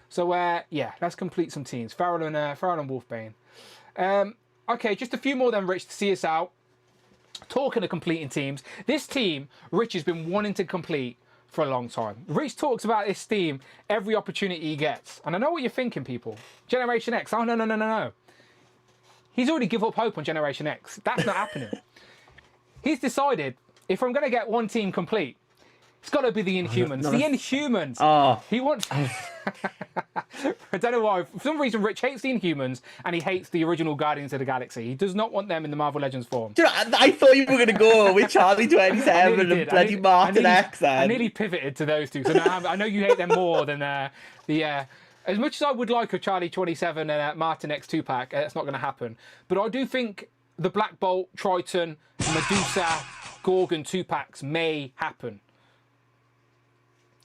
So yeah, let's complete some teams. Feral and Wolfbane. Okay, just a few more then, Rich, to see us out. Talking of completing teams, this team Rich has been wanting to complete for a long time. Rich talks about this team every opportunity he gets. And I know what you're thinking, people. Generation X. Oh, no. He's already given up hope on Generation X. That's not happening. He's decided, if I'm going to get one team complete, it's got to be the Inhumans. The Inhumans. Oh. He wants... I don't know why. For some reason, Rich hates the Inhumans and he hates the original Guardians of the Galaxy. He does not want them in the Marvel Legends form. Do you know, I thought you were going to go with Charlie 27 and bloody Martin X. I nearly pivoted to those two. So now I know you hate them more than as much as I would like a Charlie 27 and Martin X 2-pack, it's not going to happen. But I do think the Black Bolt, Triton, Medusa, Gorgon 2-packs may happen.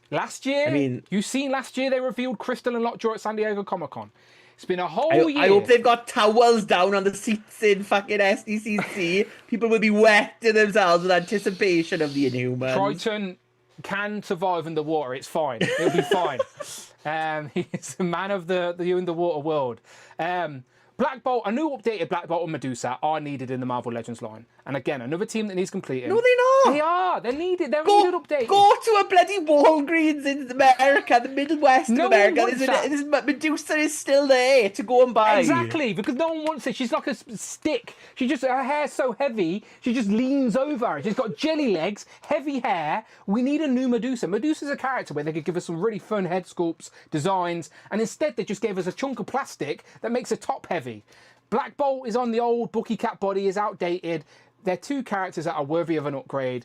Last year, you seen last year they revealed Crystal and Lockjaw at San Diego Comic-Con. It's been a whole year. I hope they've got towels down on the seats in fucking SDCC. People will be wetting themselves with anticipation of the Inhumans. Triton can survive in the water. It's fine. It'll be fine. He's a man of the underwater world. Black Bolt, a new updated Black Bolt and Medusa are needed in the Marvel Legends line. And again, another team that needs completing. No, they're not. They are. They're needed. They're needed updated. Go to a bloody Walgreens in America, the Midwest of America. Medusa is still there to go and buy. Exactly, because no one wants it. She's like a stick. Her hair's so heavy, she just leans over. She's got jelly legs, heavy hair. We need a new Medusa. Medusa's a character where they could give us some really fun head sculpts, designs, and instead they just gave us a chunk of plastic that makes her top heavy. Black Bolt is on the old Bucky Cat body, is outdated. They're 2 characters that are worthy of an upgrade.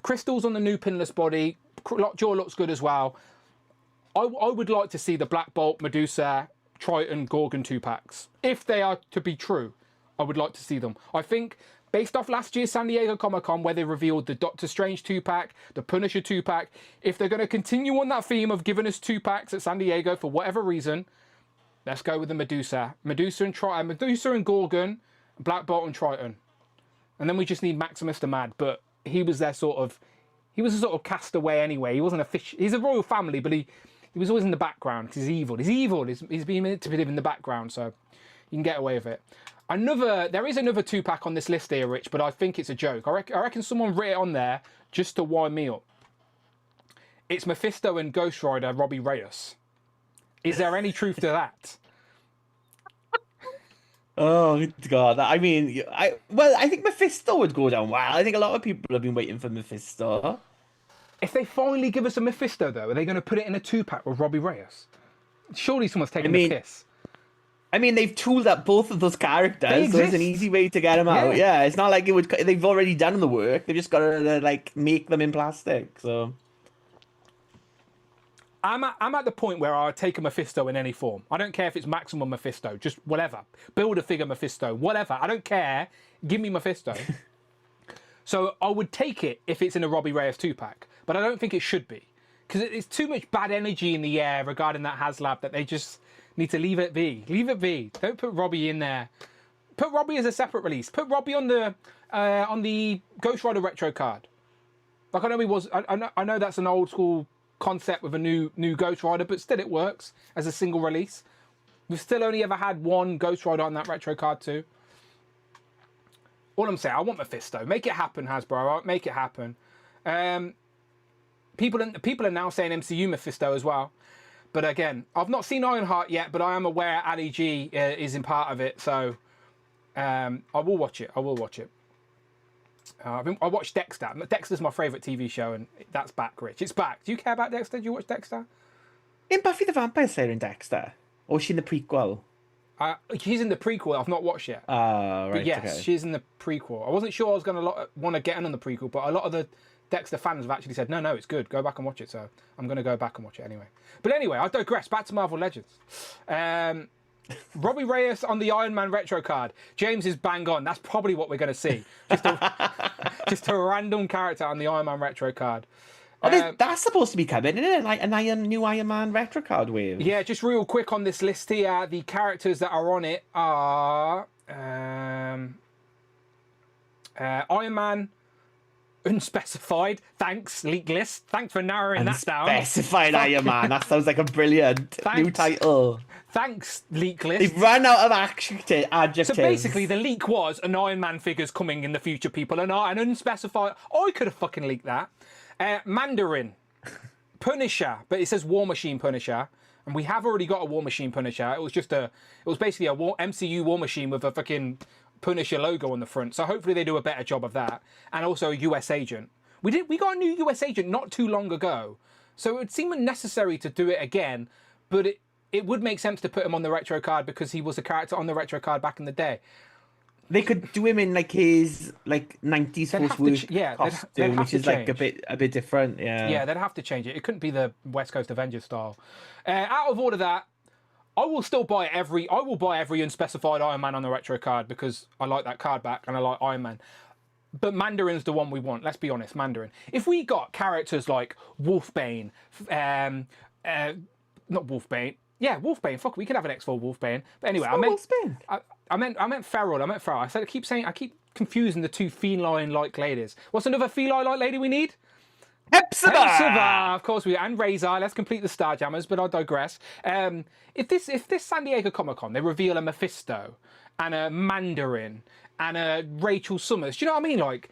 Crystal's on the new pinless body. Lockjaw looks good as well. I would like to see the Black Bolt, Medusa, Triton, Gorgon 2-packs. If they are to be true, I would like to see them. I think, based off last year's San Diego Comic-Con, where they revealed the Doctor Strange 2-pack, the Punisher 2-pack, if they're going to continue on that theme of giving us 2-packs at San Diego for whatever reason, let's go with the Medusa. Medusa and Gorgon, Black Bolt and Triton. And then we just need Maximus the Mad, but he was a sort of castaway anyway. He wasn't a fish. He's a royal family, but he was always in the background because he's evil. He's evil. He's being manipulative in the background, so you can get away with it. There is another 2-pack on this list here, Rich, but I think it's a joke. I reckon someone wrote it on there just to wind me up. It's Mephisto and Ghost Rider Robbie Reyes. Is there any truth to that? Oh God! I think Mephisto would go down well. I think a lot of people have been waiting for Mephisto. If they finally give us a Mephisto, though, are they going to put it in a 2-pack with Robbie Reyes? Surely someone's taking the piss. They've tooled up both of those characters, so it's an easy way to get them out. Yeah, it's not like they've already done the work. They've just got to make them in plastic. So. I'm at the point where I'll take a Mephisto in any form. I don't care if it's Maximum Mephisto, just whatever. Build a figure Mephisto, whatever. I don't care. Give me Mephisto. So I would take it if it's in a Robbie Reyes 2-pack, but I don't think it should be. Because it's too much bad energy in the air regarding that HasLab that they just need to leave it be. Leave it be. Don't put Robbie in there. Put Robbie as a separate release. Put Robbie on the Ghost Rider retro card. Like I know he was. I know that's an old school concept with a new Ghost Rider, but still it works as a single release. We've still only ever had one Ghost Rider on that retro card too. All I'm saying, I want Mephisto. Make it happen, Hasbro. Make it happen. People are now saying MCU Mephisto as well. But again, I've not seen Ironheart yet, but I am aware Ali G is in part of it. So I will watch it. I will watch it. I watched Dexter. Dexter's my favourite TV show, and that's back, Rich. It's back. Do you care about Dexter? Do you watch Dexter? In Buffy the Vampire Slayer and Dexter? Or is she in the prequel? She's in the prequel. I've not watched yet. Right. But yes, okay. she's in the prequel. I wasn't sure I was going to want to get in on the prequel, but a lot of the Dexter fans have actually said, no, it's good. Go back and watch it. So I'm going to go back and watch it anyway. But anyway, I digress. Back to Marvel Legends. Robbie Reyes on the Iron Man retro card. James is bang on. That's probably what we're going to see. Just a random character on the Iron Man retro card. That's supposed to be coming, isn't it? Like a new Iron Man retro card wave. Yeah, just real quick on this list here. The characters that are on it are Iron Man Unspecified. Thanks, Leak List. Thanks for narrowing that down. Unspecified Iron Man. That sounds like a brilliant new title. Thanks, Leak List. They've run out of adjectives. So basically, the leak was an Iron Man figure's coming in the future, people, and an unspecified. I could have fucking leaked that. Mandarin, Punisher, but it says War Machine Punisher, and we have already got a War Machine Punisher. It was basically a MCU War Machine with a fucking Punisher logo on the front. So hopefully they do a better job of that, and also a US agent. We got a new US agent not too long ago, so it would seem unnecessary to do it again, but it would make sense to put him on the retro card because he was a character on the retro card back in the day. They could do him in like his 90s costume, which is like a bit different. Yeah, they'd have to change it. It couldn't be the West Coast Avengers style. Out of all of that, I will still buy every unspecified Iron Man on the retro card because I like that card back and I like Iron Man. But Mandarin's the one we want. Let's be honest, Mandarin. If we got characters like Wolfbane, not Wolfbane. Yeah, Wolfbane. Fuck, we could have an X4 Wolfbane. But anyway, I meant feral. I said I keep confusing the two feline-like ladies. What's another feline-like lady we need? Hepzibah! Of course and Razor. Let's complete the Starjammers, but I digress. If this San Diego Comic-Con, they reveal a Mephisto and a Mandarin and a Rachel Summers. Do you know what I mean? Like,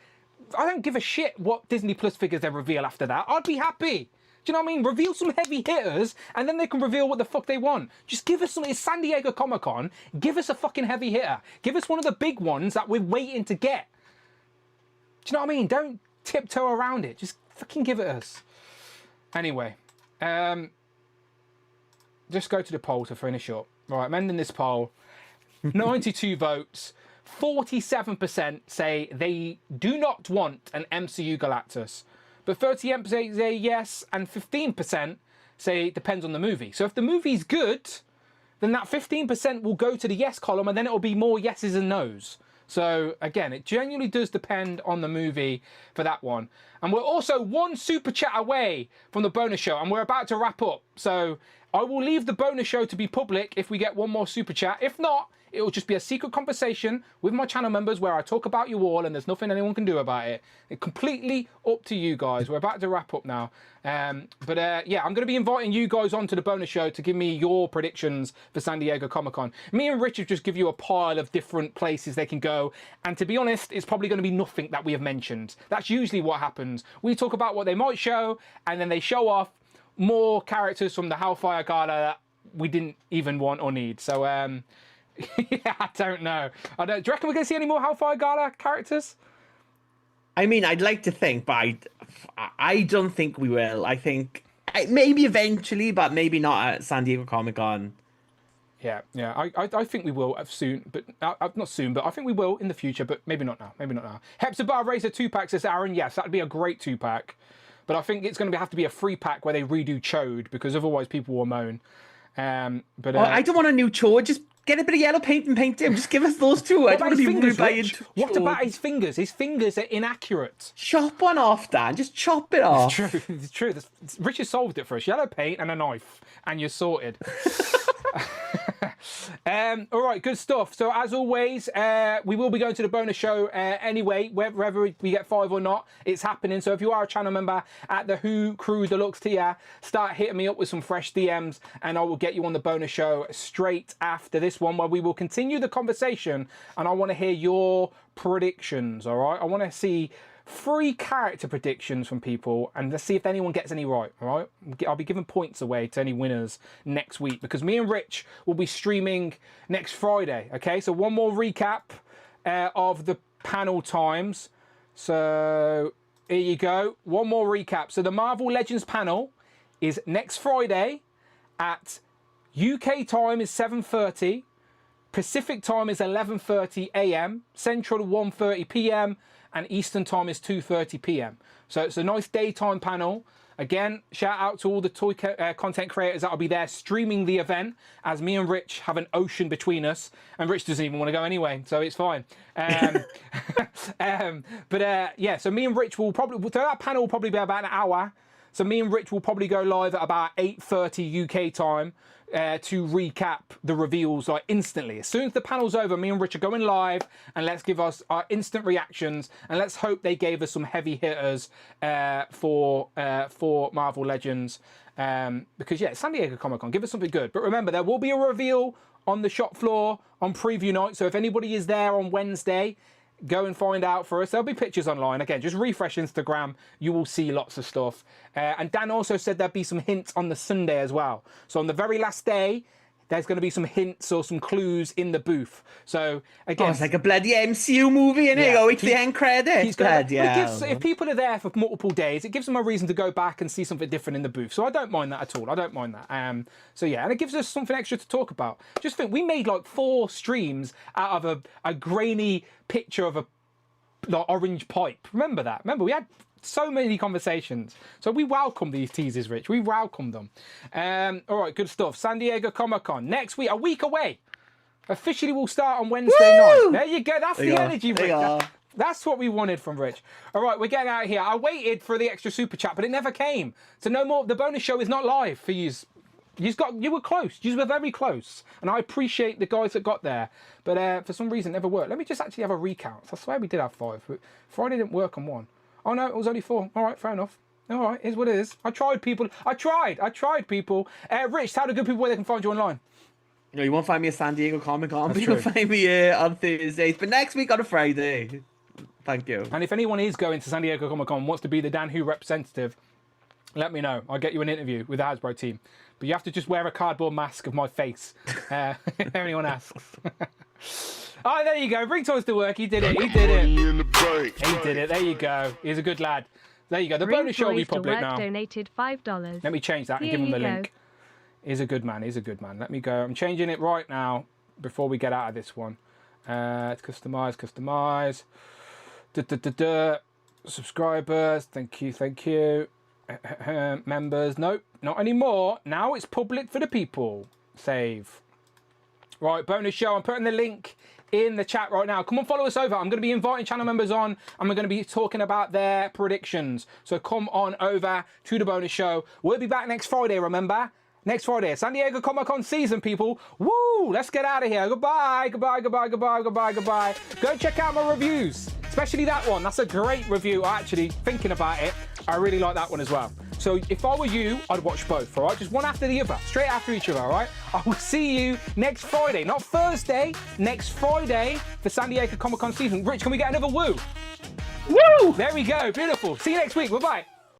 I don't give a shit what Disney Plus figures they reveal after that. I'd be happy. Do you know what I mean? Reveal some heavy hitters, and then they can reveal what the fuck they want. Just give us some. It's San Diego Comic-Con. Give us a fucking heavy hitter. Give us one of the big ones that we're waiting to get. Do you know what I mean? Don't tiptoe around it. Just fucking give it us. Anyway, just go to the poll to finish up. Right, I'm ending this poll. 92 votes. 47% say they do not want an MCU Galactus. But 30% say yes, and 15% say it depends on the movie. So if the movie's good, then that 15% will go to the yes column, and then it'll be more yeses and nos. So again, it genuinely does depend on the movie for that one. And we're also one super chat away from the bonus show, and we're about to wrap up. So I will leave the bonus show to be public if we get one more super chat. If not, it will just be a secret conversation with my channel members where I talk about you all and there's nothing anyone can do about it. It's completely up to you guys. We're about to wrap up now. Yeah, I'm going to be inviting you guys onto the bonus show to give me your predictions for San Diego Comic-Con. Me and Richard just give you a pile of different places they can go. And to be honest, it's probably going to be nothing that we have mentioned. That's usually what happens. We talk about what they might show and then they show off more characters from the Hellfire Gala that we didn't even want or need. So, yeah, I don't know. Do you reckon we're going to see any more Hellfire Gala characters? I mean, I'd like to think, but I don't think we will. I think maybe eventually, but maybe not at San Diego Comic-Con. Yeah. I think we will soon, but not soon, but I think we will in the future, but maybe not now. Hepzibah Razor 2-pack, says Aaron. Yes, that'd be a great 2-pack. But I think it's going to have to be a 3-pack where they redo Chode, because otherwise people will moan. I don't want a new Chode. Just get a bit of yellow paint and paint him. Just give us those two. What about his fingers? His fingers are inaccurate. Chop one off, Dan. Just chop it off. It's true. Richard solved it for us. Yellow paint and a knife, and you're sorted. All right, good stuff. So as always, we will be going to the bonus show anyway, whether we get 5 or not. It's happening. So if you are a channel member at the Who Crew Deluxe tier, start hitting me up with some fresh DMs, and I will get you on the bonus show straight after this one, where we will continue the conversation. And I want to hear your predictions. All right, I want to see 3 character predictions from people, and let's see if anyone gets any right. All right, I'll be giving points away to any winners next week, because me and Rich will be streaming next Friday. Okay, so one more recap of the panel times. So here you go. One more recap. So the Marvel Legends panel is next Friday at UK time is 7:30. Pacific time is 11:30 a.m. Central 1:30 p.m. and Eastern time is 2:30 p.m. So it's a nice daytime panel. Again, shout out to all the toy content creators that'll be there streaming the event, as me and Rich have an ocean between us, and Rich doesn't even want to go anyway, so it's fine. Yeah, so me and Rich will probably, so that panel will probably be about an hour. So me and Rich will probably go live at about 8:30 UK time to recap the reveals like instantly. As soon as the panel's over, me and Rich are going live, and let's give us our instant reactions, and let's hope they gave us some heavy hitters for Marvel Legends. Because yeah, San Diego Comic-Con, give us something good. But remember, there will be a reveal on the shop floor on preview night. So if anybody is there on Wednesday, go and find out for us. There'll be pictures online. Again, just refresh Instagram. You will see lots of stuff. And Dan also said there'd be some hints on the Sunday as well. So on the very last day, there's going to be some hints or some clues in the booth. So again, it's like a bloody MCU movie, and you go into the end credits. If people are there for multiple days, it gives them a reason to go back and see something different in the booth. So I don't mind that at all. I don't mind that. So yeah, and it gives us something extra to talk about. Just think, we made like 4 streams out of a grainy picture of a like, orange pipe. Remember that? Remember, we had so many conversations. So we welcome these teasers, Rich. We welcome them. All right, good stuff. San Diego Comic-Con next week, a week away. Officially will start on Wednesday night. There you go. That's the energy, Rich. That's what we wanted from Rich. All right, we're getting out of here. I waited for the extra super chat, but it never came. So no more. The bonus show is not live for you. You were close. You were very close. And I appreciate the guys that got there. But for some reason, it never worked. Let me just actually have a recount. I swear we did have 5. But Friday didn't work on 1. Oh, no, it was only 4. All right, fair enough. All right, is what it is. I tried, people. I tried, people. Rich, tell the good people where they can find you online. No, you won't find me at San Diego Comic-Con, but you can find me on Thursdays. But next week on a Friday. Thank you. And if anyone is going to San Diego Comic-Con and wants to be the Dan Who representative, let me know. I'll get you an interview with the Hasbro team. But you have to just wear a cardboard mask of my face if anyone asks. Oh, there you go. Bring toys to work. He did it. He did it. He did it. There you go. He's a good lad. There you go. The bonus show will be public now. Donated $5. Let me change that and give him the link. He's a good man. He's a good man. Let me go. I'm changing it right now before we get out of this one. It's customize. Subscribers. Thank you. Members. Nope, not anymore. Now it's public for the people. Save. Right, bonus show. I'm putting the link in the chat right now. Come on, follow us over. I'm going to be inviting channel members on, and we're going to be talking about their predictions. So come on over to the bonus show. We'll be back next Friday, remember? Next Friday, San Diego Comic-Con season, people. Woo! Let's get out of here. Goodbye. Go check out my reviews, especially that one. That's a great review. Actually, thinking about it, I really like that one as well. So if I were you, I'd watch both, all right? Just one after the other, straight after each other, all right? I will see you next Friday, not Thursday, next Friday for San Diego Comic-Con season. Rich, can we get another woo? Woo! There we go, beautiful. See you next week, bye-bye.